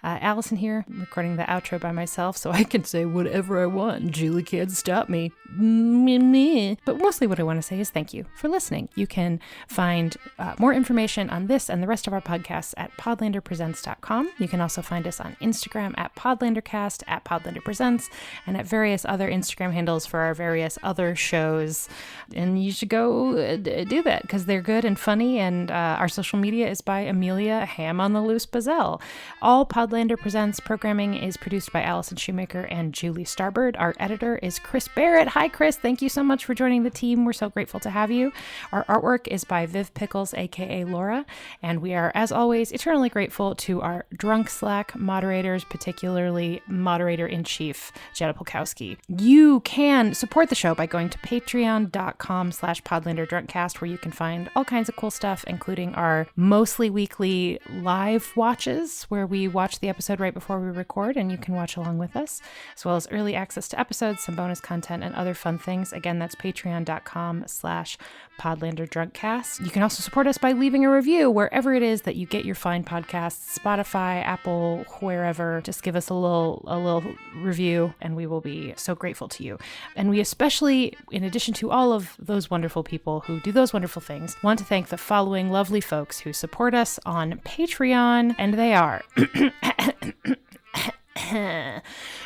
Allison here, recording the outro by myself so I can say whatever I want. Julie can't stop me. But mostly what I want to say is thank you for listening. You can find more information on this and the rest of our podcasts at podlanderpresents.com. You can also find us on Instagram at podlandercast, at podlanderpresents, and at various other Instagram handles for our various other shows. And you should go do that because they're good and funny. And our social media is by Amelia Ham on the Loose Bazell. All Podlander Presents programming is produced by Allison Shoemaker and Julie Starbird. Our editor is Chris Barrett. Hi, Chris. Thank you so much for joining the team. We're so grateful to have you. Our artwork is by Viv Pickles, aka Laura. And we are, as always, eternally grateful to our drunk Slack moderators, particularly moderator-in-chief, Jetta Polkowski. You can support the show by going to patreon.com/PodlanderDrunkcast, where you can find all kinds of cool stuff, including our mostly weekly live watches, where we watch the episode right before we record, and you can watch along with us, as well as early access to episodes, some bonus content, and other fun things. Again, that's patreon.com/PodlanderDrunkcast. You can also support us by leaving a review wherever it is that you get your fine podcasts, Spotify, Apple, wherever. Just give us a little review, and we will be so grateful to you. And we especially, in addition to all of those wonderful people who do those wonderful things, want to thank the following lovely folks who support us on Patreon, and they are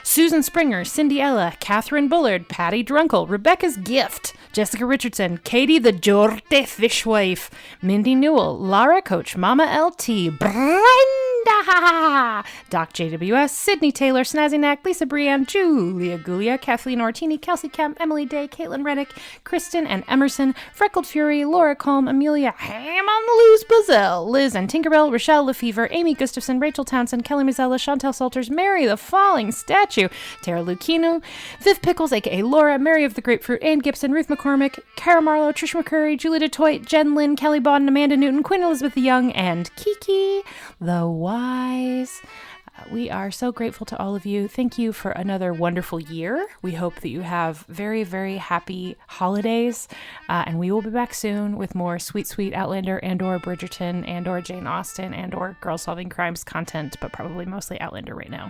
Susan Springer, Cindy Ella, Catherine Bullard, Patty Drunkle, Rebecca's Gift, Jessica Richardson, Katie the Jorte Fishwife, Mindy Newell, Lara Coach, Mama LT, Brenda, Doc JWS, Sydney Taylor, Snazzy Knack, Lisa Brienne, Julia Gulia, Kathleen Ortini, Kelsey Kemp, Emily Day, Caitlin Reddick, Kristen and Emerson, Freckled Fury, Laura Colm, Amelia Ham on the Loose Bazell, Liz and Tinkerbell, Rochelle Lefevre, Amy Gustafson, Rachel Townsend, Kelly Mazzella, Chantel Salters, Mary the Falling Statue, Tara Lucchino, Viv Pickles, aka Laura, Mary of the Grapefruit, Ann Gibson, Ruth McCormick, Cara Marlowe, Trish McCurry, Julie DeToit, Jen Lynn, Kelly Bodden, Amanda Newton, Queen Elizabeth the Young, and Kiki the Wise. We are so grateful to all of you. Thank you for another wonderful year. We hope that you have very, very happy holidays. And we will be back soon with more sweet, sweet Outlander and or Bridgerton and or Jane Austen and or Girl Solving Crimes content, but probably mostly Outlander right now.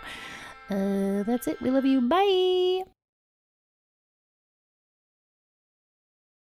That's it. We love you. Bye.